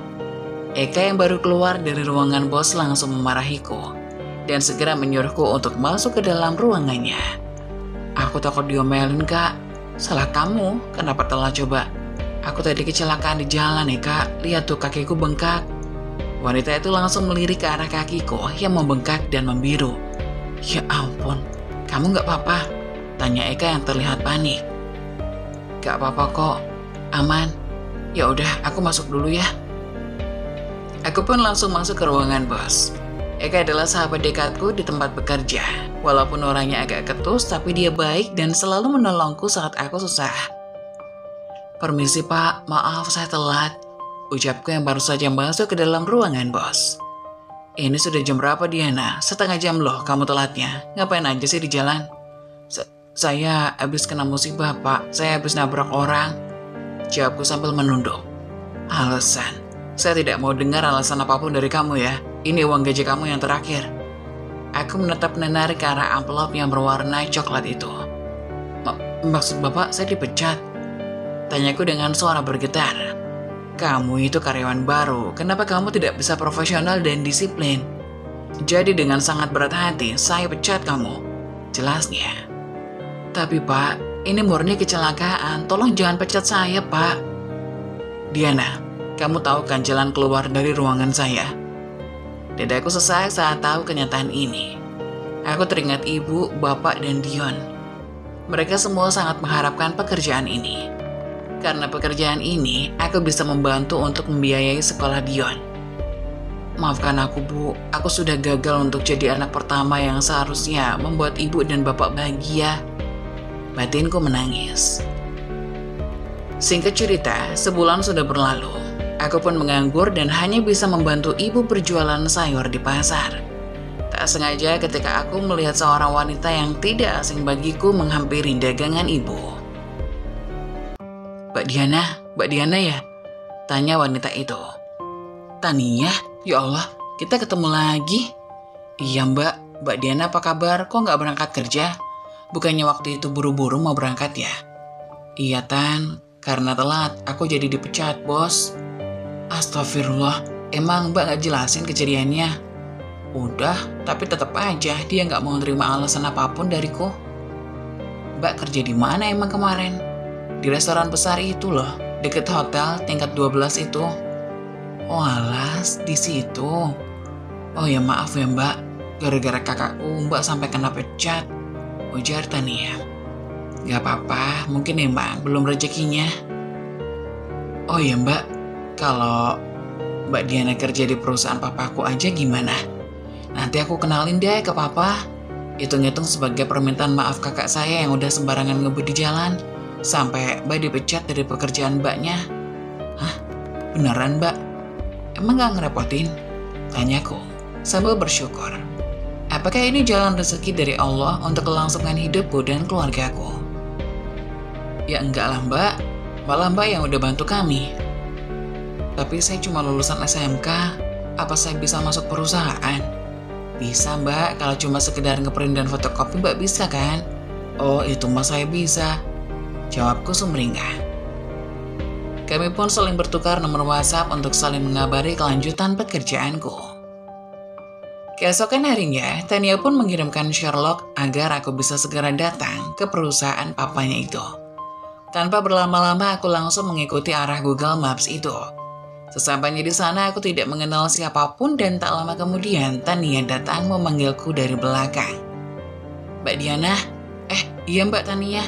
S1: Eka yang baru keluar dari ruangan bos langsung memarahiku dan segera menyuruhku untuk masuk ke dalam ruangannya. "Aku takut diomelin kak." "Salah kamu, kenapa telat coba?" "Aku tadi kecelakaan di jalan Eka, lihat tuh kakiku bengkak." Wanita itu langsung melirik ke arah kakiku yang membengkak dan membiru. "Ya ampun, kamu gak apa-apa?" tanya Eka yang terlihat panik. "Gak apa-apa kok, aman." "Ya udah, aku masuk dulu ya." Aku pun langsung masuk ke ruangan bos. Eka adalah sahabat dekatku di tempat bekerja. Walaupun orangnya agak ketus, tapi dia baik dan selalu menolongku saat aku susah. "Permisi Pak, maaf saya telat," ucapku yang baru saja masuk ke dalam ruangan bos. "Ini sudah jam berapa Diana? Setengah jam loh kamu telatnya. Ngapain aja sih di jalan?" Saya habis kena musibah Pak, saya habis nabrak orang," jawabku sambil menunduk. "Alasan? Saya tidak mau dengar alasan apapun dari kamu ya. Ini uang gaji kamu yang terakhir." Aku menatap Nenar ke arah amplop yang berwarna coklat itu. Maksud Bapak saya dipecat?" tanyaku dengan suara bergetar. "Kamu itu karyawan baru, kenapa kamu tidak bisa profesional dan disiplin? Jadi dengan sangat berat hati, saya pecat kamu," jelasnya. "Tapi Pak, ini murni kecelakaan, tolong jangan pecat saya Pak." "Diana, kamu tahu kan jalan keluar dari ruangan saya?" Dadaku sesak saat tahu kenyataan ini. Aku teringat ibu, bapak, dan Dion. Mereka semua sangat mengharapkan pekerjaan ini. Karena pekerjaan ini, aku bisa membantu untuk membiayai sekolah Dion. "Maafkan aku Bu, aku sudah gagal untuk jadi anak pertama yang seharusnya membuat ibu dan bapak bahagia." Batinku menangis. Singkat cerita, sebulan sudah berlalu. Aku pun menganggur dan hanya bisa membantu ibu berjualan sayur di pasar. Tak sengaja ketika aku melihat seorang wanita yang tidak asing bagiku menghampiri dagangan ibu. Mbak Diana ya?" tanya wanita itu. "Tania? Ya Allah, kita ketemu lagi." "Iya Mbak Diana apa kabar? Kok nggak berangkat kerja? Bukannya waktu itu buru-buru mau berangkat ya?" "Iya Tan, karena telat aku jadi dipecat bos." "Astagfirullah, emang Mbak nggak jelasin kejadiannya?" "Udah, tapi tetap aja dia nggak mau nerima alasan apapun dariku." "Mbak kerja di mana emang kemarin?" "Di restoran besar itu loh, deket hotel tingkat 12 itu." "Oh alas, di situ. Oh ya maaf ya Mbak, gara-gara kakakku Mbak sampai kena pecat," ujar Tania. "Gak apa-apa, mungkin emang belum rezekinya." "Oh ya Mbak, kalau Mbak Diana kerja di perusahaan papaku aja gimana? Nanti aku kenalin deh ke papa. Hitung-hitung sebagai permintaan maaf kakak saya yang udah sembarangan ngebut di jalan, sampai Mbak dipecat dari pekerjaan Mbaknya." "Hah? Beneran Mbak? Emang gak ngerepotin?" tanyaku sambil bersyukur. Apakah ini jalan rezeki dari Allah untuk kelangsungan hidupku dan keluargaku? "Ya enggak lah Mbak, malah Mbak yang udah bantu kami." "Tapi saya cuma lulusan SMK, apa saya bisa masuk perusahaan?" "Bisa Mbak, kalau cuma sekedar ngeprint dan fotokopi Mbak bisa kan?" "Oh itu mah saya bisa," jawabku sumringah. Kami pun saling bertukar nomor WhatsApp untuk saling mengabari kelanjutan pekerjaanku. Keesokan harinya, Tania pun mengirimkan Sherlock agar aku bisa segera datang ke perusahaan papanya itu. Tanpa berlama-lama, aku langsung mengikuti arah Google Maps itu. Sesampainya di sana, aku tidak mengenal siapapun dan tak lama kemudian Tania datang memanggilku dari belakang. "Mbak Diana?" Iya Mbak Tania."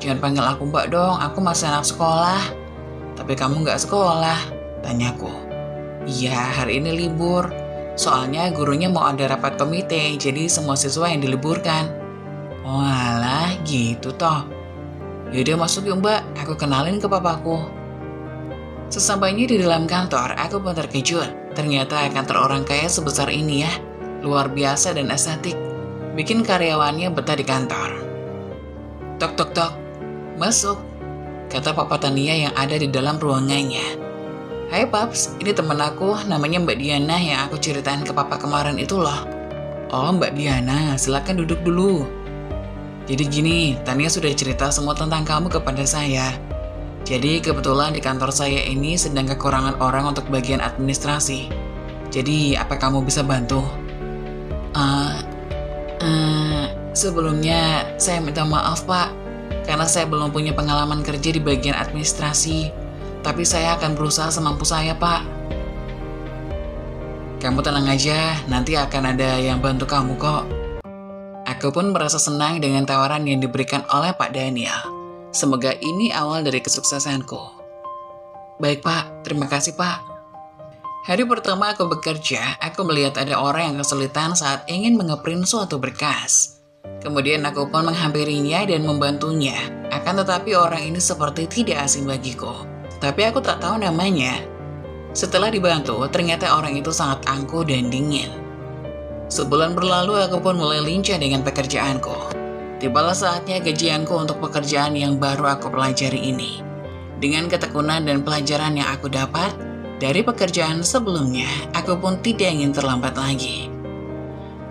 S1: "Jangan panggil aku Mbak dong, aku masih anak sekolah." "Tapi kamu nggak sekolah?" tanyaku. "Iya, hari ini libur. Soalnya gurunya mau ada rapat komite, jadi semua siswa yang diliburkan." "Oh alah, gitu toh. Yaudah masuk yuk Mbak, aku kenalin ke papaku." Sesampainya di dalam kantor, aku pun terkejut. Ternyata kantor orang kaya sebesar ini ya. Luar biasa dan estetik. Bikin karyawannya betah di kantor. "Tok tok tok, masuk," kata Papa Tania yang ada di dalam ruangannya. "Hai Paps, ini temen aku, namanya Mbak Diana yang aku ceritain ke Papa kemarin itu loh." "Oh Mbak Diana, silakan duduk dulu." "Jadi gini, Tania sudah cerita semua tentang kamu kepada saya. Jadi kebetulan di kantor saya ini sedang kekurangan orang untuk bagian administrasi. Jadi apa kamu bisa bantu?" Sebelumnya saya minta maaf Pak, karena saya belum punya pengalaman kerja di bagian administrasi. Tapi saya akan berusaha semampu saya Pak." "Kamu tenang aja, nanti akan ada yang bantu kamu kok." Aku pun merasa senang dengan tawaran yang diberikan oleh Pak Daniel. Semoga ini awal dari kesuksesanku. "Baik Pak, terima kasih Pak." Hari pertama aku bekerja, aku melihat ada orang yang kesulitan saat ingin mengeprint suatu berkas. Kemudian aku pun menghampirinya dan membantunya. Akan tetapi orang ini seperti tidak asing bagiku. Tapi aku tak tahu namanya. Setelah dibantu, ternyata orang itu sangat angkuh dan dingin. Sebulan berlalu aku pun mulai lincah dengan pekerjaanku. Tibalah saatnya gajianku untuk pekerjaan yang baru aku pelajari ini. Dengan ketekunan dan pelajaran yang aku dapat dari pekerjaan sebelumnya, aku pun tidak ingin terlambat lagi.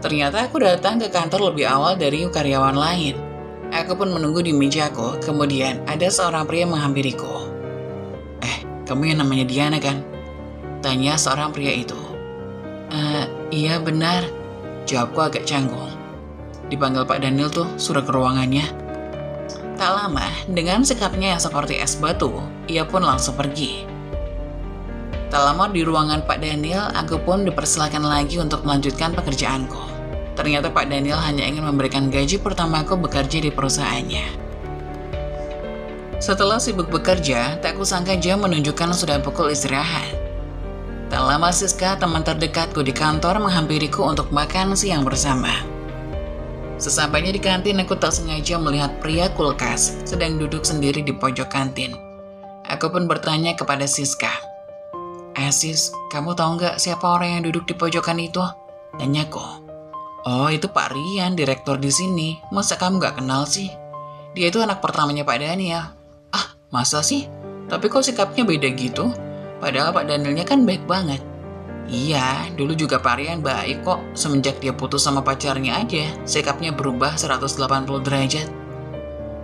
S1: Ternyata aku datang ke kantor lebih awal dari karyawan lain. Aku pun menunggu di mejaku, kemudian ada seorang pria menghampiriku. Kamu yang namanya Diana kan? Tanya seorang pria itu. Iya benar, jawabku agak canggung. Dipanggil Pak Daniel tuh, suruh ke ruangannya. Tak lama, dengan sikapnya yang seperti es batu, ia pun langsung pergi. Tak lama di ruangan Pak Daniel, aku pun dipersilakan lagi untuk melanjutkan pekerjaanku. Ternyata Pak Daniel hanya ingin memberikan gaji pertamaku bekerja di perusahaannya. Setelah sibuk bekerja, tak kusangka jam menunjukkan sudah pukul istirahat. Tak lama Siska, teman terdekatku di kantor, menghampiriku untuk makan siang bersama. Sesampainya di kantin, aku tak sengaja melihat pria kulkas sedang duduk sendiri di pojok kantin. Aku pun bertanya kepada Siska. Sis, kamu tahu nggak siapa orang yang duduk di pojokan itu? Tanyaku. Oh, itu Pak Rian, direktur di sini. Masa kamu nggak kenal sih? Dia itu anak pertamanya Pak Daniel. Masa sih? Tapi kok sikapnya beda gitu? Padahal Pak Danielnya kan baik banget. Iya, dulu juga Pak Rian baik kok. Semenjak dia putus sama pacarnya aja, sikapnya berubah 180 derajat.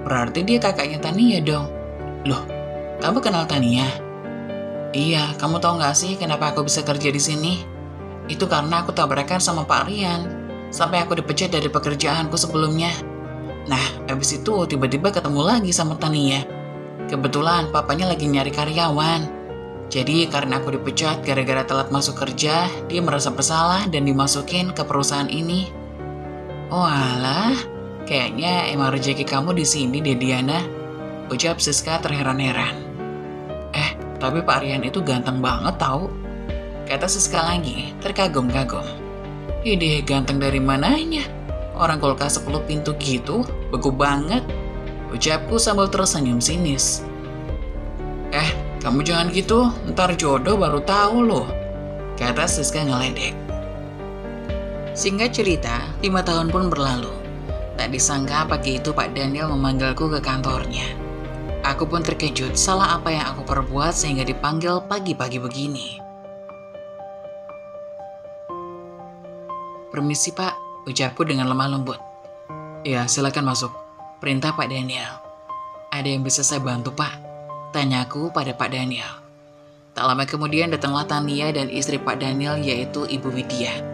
S1: Berarti dia kakaknya Tania dong. Loh, kamu kenal Tania? Iya, kamu tahu nggak sih kenapa aku bisa kerja di sini? Itu karena aku tabrakan sama Pak Rian, sampai aku dipecat dari pekerjaanku sebelumnya. Nah, abis itu tiba-tiba ketemu lagi sama Tania. Kebetulan papanya lagi nyari karyawan. Jadi karena aku dipecat gara-gara telat masuk kerja, dia merasa bersalah dan dimasukin ke perusahaan ini. Oh alah, kayaknya emang rezeki kamu di sini deh Diana, ucap Siska terheran-heran. Tapi Pak Rian itu ganteng banget tahu, kata Siska lagi, terkagum-kagum. Ide ganteng dari mananya? Orang kulkas 10 pintu gitu, bego banget, ucapku sambil tersenyum sinis. Kamu jangan gitu, ntar jodoh baru tahu loh, kata Siska ngeledek. Singkat cerita, 5 tahun pun berlalu. Tak disangka pagi itu Pak Daniel memanggilku ke kantornya. Aku pun terkejut, salah apa yang aku perbuat sehingga dipanggil pagi-pagi begini. Permisi Pak, ucapku dengan lemah lembut. Ya, silakan masuk, perintah Pak Daniel. Ada yang bisa saya bantu Pak? Tanyaku pada Pak Daniel. Tak lama kemudian datanglah Tania dan istri Pak Daniel yaitu Ibu Widya.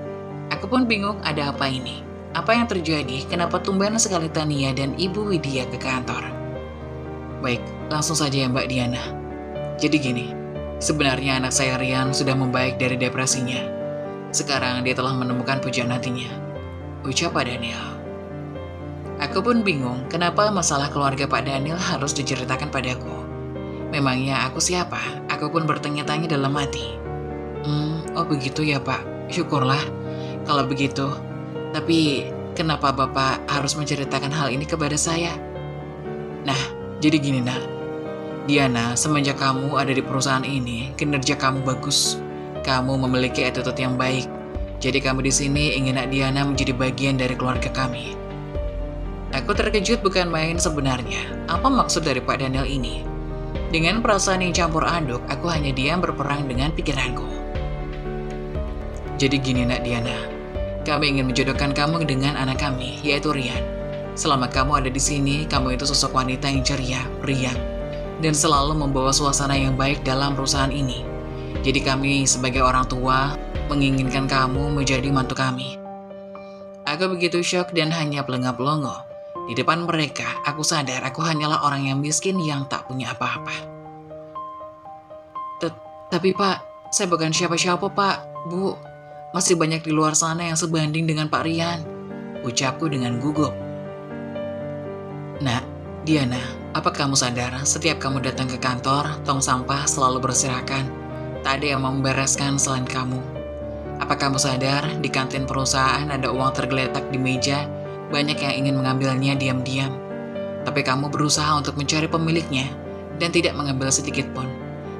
S1: Aku pun bingung ada apa ini. Apa yang terjadi, kenapa tumben sekali Tania dan Ibu Widya ke kantor? Baik, langsung saja ya Mbak Diana. Jadi gini, sebenarnya anak saya Rian sudah membaik dari depresinya. Sekarang dia telah menemukan pujaan hatinya, ucap Pak Daniel. Aku pun bingung kenapa masalah keluarga Pak Daniel harus diceritakan padaku. Memangnya aku siapa? Aku pun bertanya-tanya dalam hati. Oh begitu ya Pak, syukurlah kalau begitu. Tapi kenapa Bapak harus menceritakan hal ini kepada saya? Nah, jadi gini nak, Diana, semenjak kamu ada di perusahaan ini, kinerja kamu bagus. Kamu memiliki attitude yang baik. Jadi kamu di sini ingin nak Diana menjadi bagian dari keluarga kami. Aku terkejut bukan main sebenarnya. Apa maksud dari Pak Daniel ini? Dengan perasaan yang campur aduk, aku hanya diam berperang dengan pikiranku. Jadi gini nak Diana, kami ingin menjodohkan kamu dengan anak kami, yaitu Rian. Selama kamu ada di sini, kamu itu sosok wanita yang ceria, riang, dan selalu membawa suasana yang baik dalam perusahaan ini. Jadi kami sebagai orang tua menginginkan kamu menjadi mantu kami. Aku begitu syok dan hanya pelengap-pelongo. Di depan mereka, aku sadar aku hanyalah orang yang miskin yang tak punya apa-apa. Tapi Pak, saya bukan siapa-siapa Pak, Bu. Masih banyak di luar sana yang sebanding dengan Pak Rian, ucapku dengan gugup. Nah, Diana, apa kamu sadar setiap kamu datang ke kantor, tong sampah selalu berserakan? Tak ada yang membereskan selain kamu. Apa kamu sadar di kantin perusahaan ada uang tergeletak di meja, banyak yang ingin mengambilnya diam-diam. Tapi kamu berusaha untuk mencari pemiliknya dan tidak mengambil sedikit pun.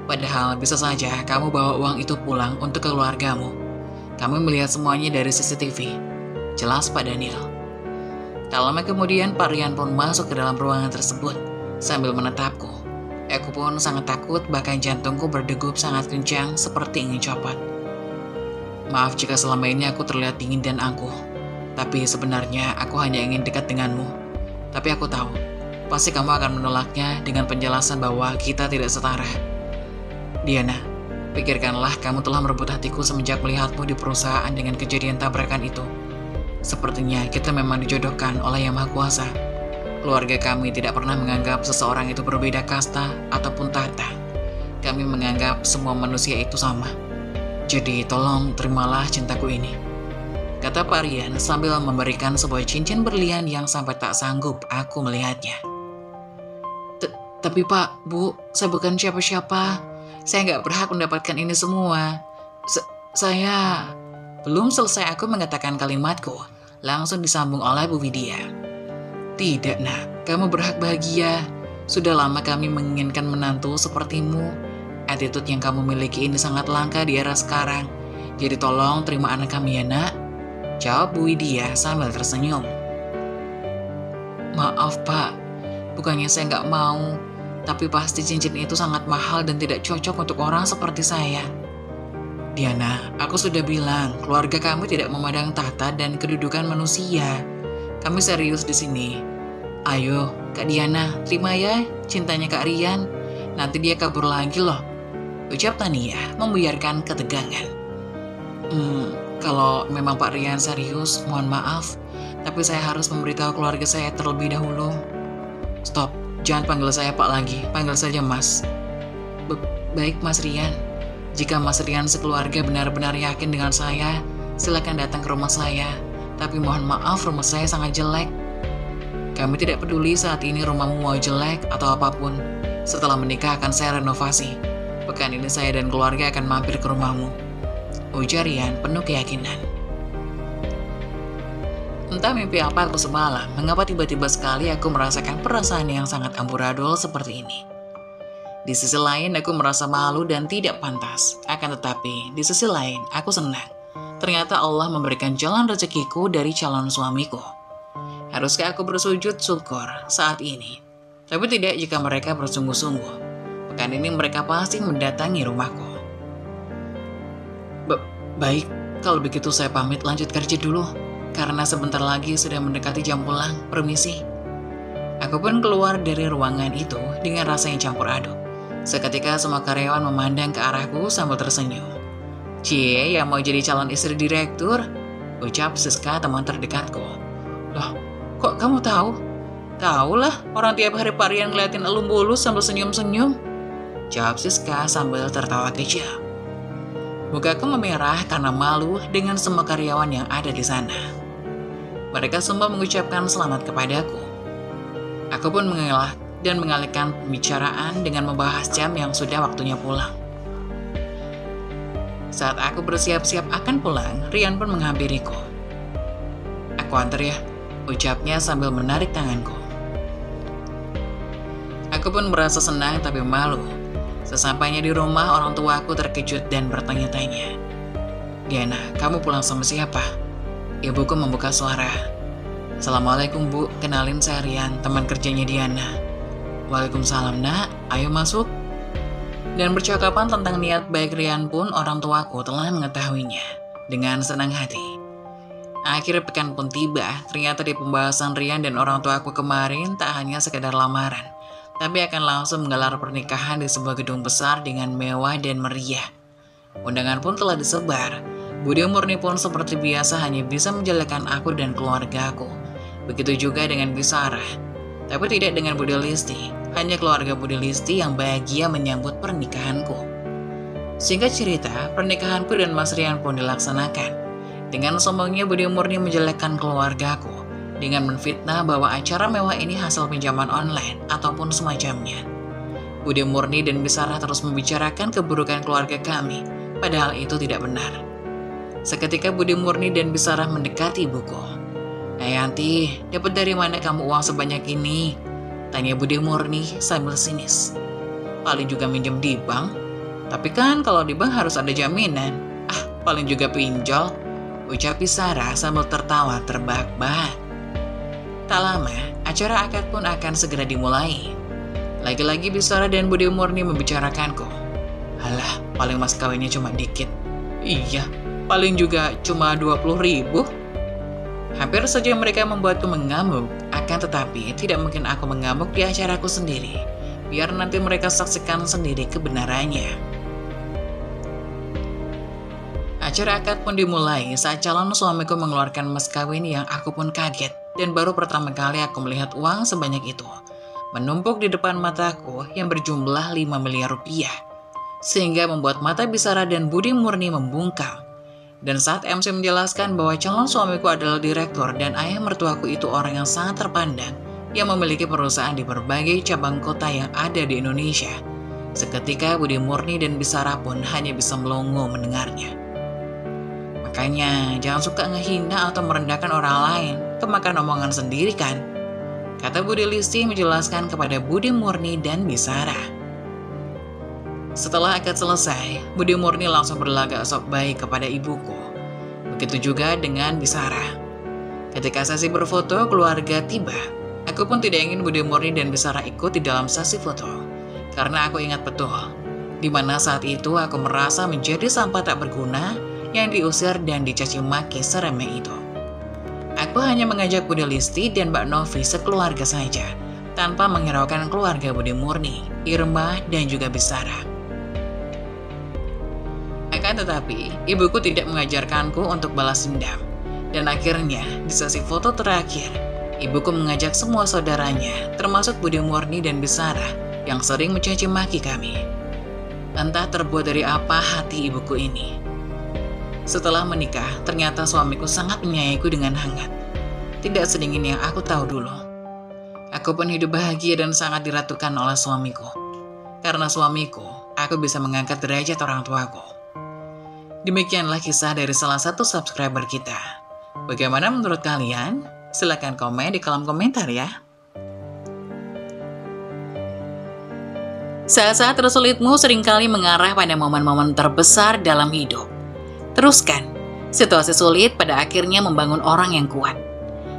S1: Padahal bisa saja kamu bawa uang itu pulang untuk keluargamu. Kami melihat semuanya dari CCTV. Jelas Pak Daniel. Tak lama kemudian Pak Rian pun masuk ke dalam ruangan tersebut sambil menatapku. Aku pun sangat takut, bahkan jantungku berdegup sangat kencang seperti ingin copot. Maaf jika selama ini aku terlihat dingin dan angkuh. Tapi sebenarnya aku hanya ingin dekat denganmu. Tapi aku tahu, pasti kamu akan menolaknya dengan penjelasan bahwa kita tidak setara. Diana, pikirkanlah kamu telah merebut hatiku semenjak melihatmu di perusahaan dengan kejadian tabrakan itu. Sepertinya kita memang dijodohkan oleh Yang Maha Kuasa. Keluarga kami tidak pernah menganggap seseorang itu berbeda kasta ataupun tata. Kami menganggap semua manusia itu sama. Jadi tolong terimalah cintaku ini, kata Pak Rian sambil memberikan sebuah cincin berlian yang sampai tak sanggup aku melihatnya. Tapi Pak, Bu, saya bukan siapa-siapa. Saya nggak berhak mendapatkan ini semua. Saya... Belum selesai aku mengatakan kalimatku, langsung disambung oleh Bu Widya. Tidak nak, kamu berhak bahagia. Sudah lama kami menginginkan menantu sepertimu. Attitude yang kamu miliki ini sangat langka di era sekarang. Jadi tolong terima anak kami ya nak, jawab Bu Widya sambil tersenyum. Maaf Pak, bukannya saya nggak mau, tapi pasti cincin itu sangat mahal dan tidak cocok untuk orang seperti saya. Diana, aku sudah bilang, keluarga kamu tidak memandang tahta dan kedudukan manusia. Kami serius di sini. Ayo, Kak Diana, terima ya cintanya Kak Rian. Nanti dia kabur lagi loh, ucap Tania membuyarkan ketegangan. Kalau memang Pak Rian serius, mohon maaf, tapi saya harus memberitahu keluarga saya terlebih dahulu. Stop, jangan panggil saya Pak lagi, panggil saja Mas. Baik Mas Rian. Jika Mas Rian sekeluarga benar-benar yakin dengan saya, silakan datang ke rumah saya. Tapi mohon maaf, rumah saya sangat jelek. Kami tidak peduli saat ini rumahmu mau jelek atau apapun. Setelah menikah akan saya renovasi. Pekan ini saya dan keluarga akan mampir ke rumahmu, ujar Rian penuh keyakinan. Entah mimpi apa aku semalam, mengapa tiba-tiba sekali aku merasakan perasaan yang sangat amburadul seperti ini. Di sisi lain aku merasa malu dan tidak pantas. Akan tetapi di sisi lain aku senang. Ternyata Allah memberikan jalan rezekiku dari calon suamiku. Haruskah aku bersujud syukur saat ini? Tapi tidak jika mereka bersungguh-sungguh. Pekan ini mereka pasti mendatangi rumahku. Baik, kalau begitu saya pamit lanjut kerja dulu. Karena sebentar lagi sudah mendekati jam pulang. Permisi. Aku pun keluar dari ruangan itu dengan rasa yang campur aduk. Seketika semua karyawan memandang ke arahku sambil tersenyum. Cie, yang mau jadi calon istri direktur? Ucap Siska teman terdekatku. Loh, kok kamu tahu? Tahulah, orang tiap hari Pak Rian ngeliatin elu bulus sambil senyum-senyum. Jawab Siska sambil tertawa kecil. Mukaku memerah karena malu dengan semua karyawan yang ada di sana. Mereka semua mengucapkan selamat kepadaku. Aku pun mengelak dan mengalihkan pembicaraan dengan membahas jam yang sudah waktunya pulang. Saat aku bersiap-siap akan pulang, Rian pun menghampiriku. Aku antar ya, ucapnya sambil menarik tanganku. Aku pun merasa senang tapi malu. Sesampainya di rumah, orang tuaku terkejut dan bertanya-tanya. Diana, kamu pulang sama siapa? Ibuku membuka suara. Assalamualaikum Bu, kenalin saya Rian, teman kerjanya Diana. Waalaikumsalam nak, ayo masuk. Dan percakapan tentang niat baik Rian pun orang tuaku telah mengetahuinya dengan senang hati. Akhir pekan pun tiba, ternyata di pembahasan Rian dan orang tuaku kemarin tak hanya sekedar lamaran, tapi akan langsung menggelar pernikahan di sebuah gedung besar dengan mewah dan meriah. Undangan pun telah disebar. Budi Murni pun seperti biasa hanya bisa menjelekan aku dan keluargaku. Begitu juga dengan Bisara. Tapi tidak dengan Budi Listi, hanya keluarga Budi Listi yang bahagia menyambut pernikahanku. Singkat cerita, pernikahanku dan Mas Rian pun dilaksanakan. Dengan sombongnya Budi Murni menjelekkan keluargaku, dengan menfitnah bahwa acara mewah ini hasil pinjaman online ataupun semacamnya. Budi Murni dan Bisara terus membicarakan keburukan keluarga kami, padahal itu tidak benar. Seketika Budi Murni dan Bisara mendekati ibuku. "Yanti, dapat dari mana kamu uang sebanyak ini?" tanya Budi Murni sambil sinis. "Paling juga minjem di bank. Tapi kan kalau di bank harus ada jaminan." Paling juga pinjol, ucap Bisara sambil tertawa terbahak-bahak. Tak lama, acara akad pun akan segera dimulai. Lagi-lagi Bisara dan Budi Murni membicarakanku. "Halah, paling mas kawinnya cuma dikit." "Iya, paling juga cuma 20.000. Hampir saja mereka membuatku mengamuk, akan tetapi tidak mungkin aku mengamuk di acaraku sendiri. Biar nanti mereka saksikan sendiri kebenarannya. Acara akad pun dimulai saat calon suamiku mengeluarkan mas kawin yang aku pun kaget. Dan baru pertama kali aku melihat uang sebanyak itu menumpuk di depan mataku yang berjumlah 5 miliar rupiah. Sehingga membuat mata Bisara dan Budi Murni membungkam. Dan saat MC menjelaskan bahwa calon suamiku adalah direktur dan ayah mertuaku itu orang yang sangat terpandang yang memiliki perusahaan di berbagai cabang kota yang ada di Indonesia. Seketika Budi Murni dan Bisara pun hanya bisa melongo mendengarnya. "Makanya jangan suka ngehina atau merendahkan orang lain, kemakan omongan sendiri kan?" kata Budi Listi menjelaskan kepada Budi Murni dan Bisara. Setelah akad selesai, Budi Murni langsung berlagak sok baik kepada ibuku. Begitu juga dengan Bisara. Ketika sesi berfoto keluarga tiba, aku pun tidak ingin Budi Murni dan Bisara ikut di dalam sesi foto. Karena aku ingat betul, di mana saat itu aku merasa menjadi sampah tak berguna yang diusir dan dicaci maki seremeh itu. Aku hanya mengajak Budi Listi dan Mbak Novi sekeluarga saja, tanpa menghiraukan keluarga Budi Murni, Irma, dan juga Bisara. Akan tetapi, ibuku tidak mengajarkanku untuk balas dendam. Dan akhirnya, di sesi foto terakhir, ibuku mengajak semua saudaranya, termasuk Budi Murni dan Bisara, yang sering mencaci maki kami. Entah terbuat dari apa hati ibuku ini. Setelah menikah, ternyata suamiku sangat menyayangiku dengan hangat. Tidak sedingin yang aku tahu dulu. Aku pun hidup bahagia dan sangat diratukan oleh suamiku. Karena suamiku, aku bisa mengangkat derajat orang tuaku. Demikianlah kisah dari salah satu subscriber kita. Bagaimana menurut kalian? Silahkan komen di kolom komentar ya. Saat-saat tersulitmu seringkali mengarah pada momen-momen terbesar dalam hidup. Teruskan, situasi sulit pada akhirnya membangun orang yang kuat.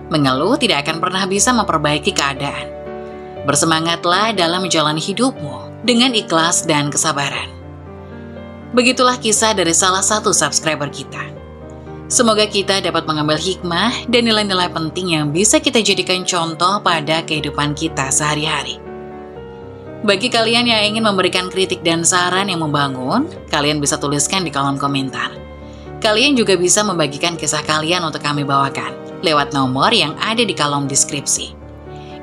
S1: Mengeluh tidak akan pernah bisa memperbaiki keadaan. Bersemangatlah dalam menjalani hidupmu dengan ikhlas dan kesabaran. Begitulah kisah dari salah satu subscriber kita. Semoga kita dapat mengambil hikmah dan nilai-nilai penting yang bisa kita jadikan contoh pada kehidupan kita sehari-hari. Bagi kalian yang ingin memberikan kritik dan saran yang membangun, kalian bisa tuliskan di kolom komentar. Kalian juga bisa membagikan kisah kalian untuk kami bawakan lewat nomor yang ada di kolom deskripsi.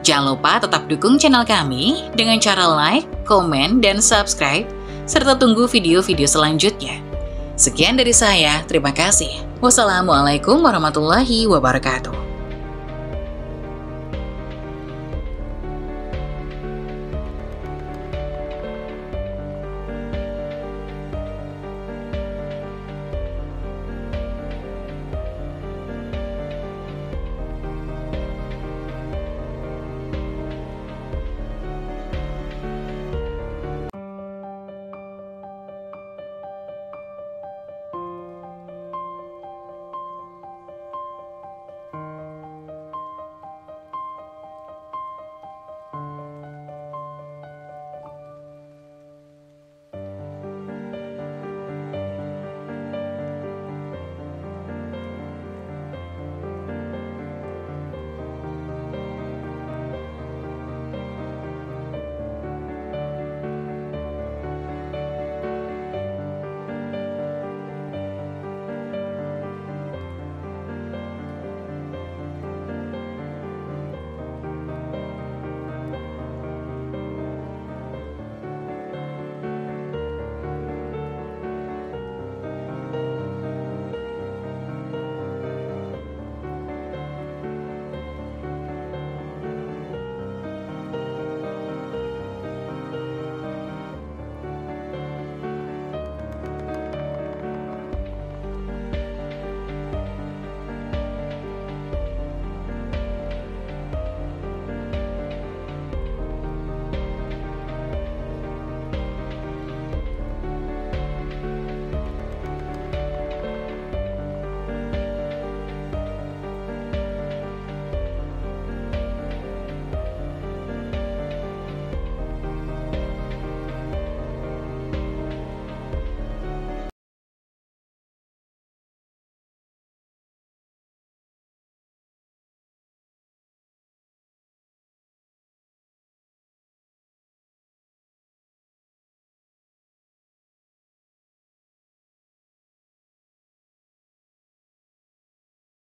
S1: Jangan lupa tetap dukung channel kami dengan cara like, komen, dan subscribe, serta tunggu video-video selanjutnya. Sekian dari saya, terima kasih. Wassalamualaikum warahmatullahi wabarakatuh.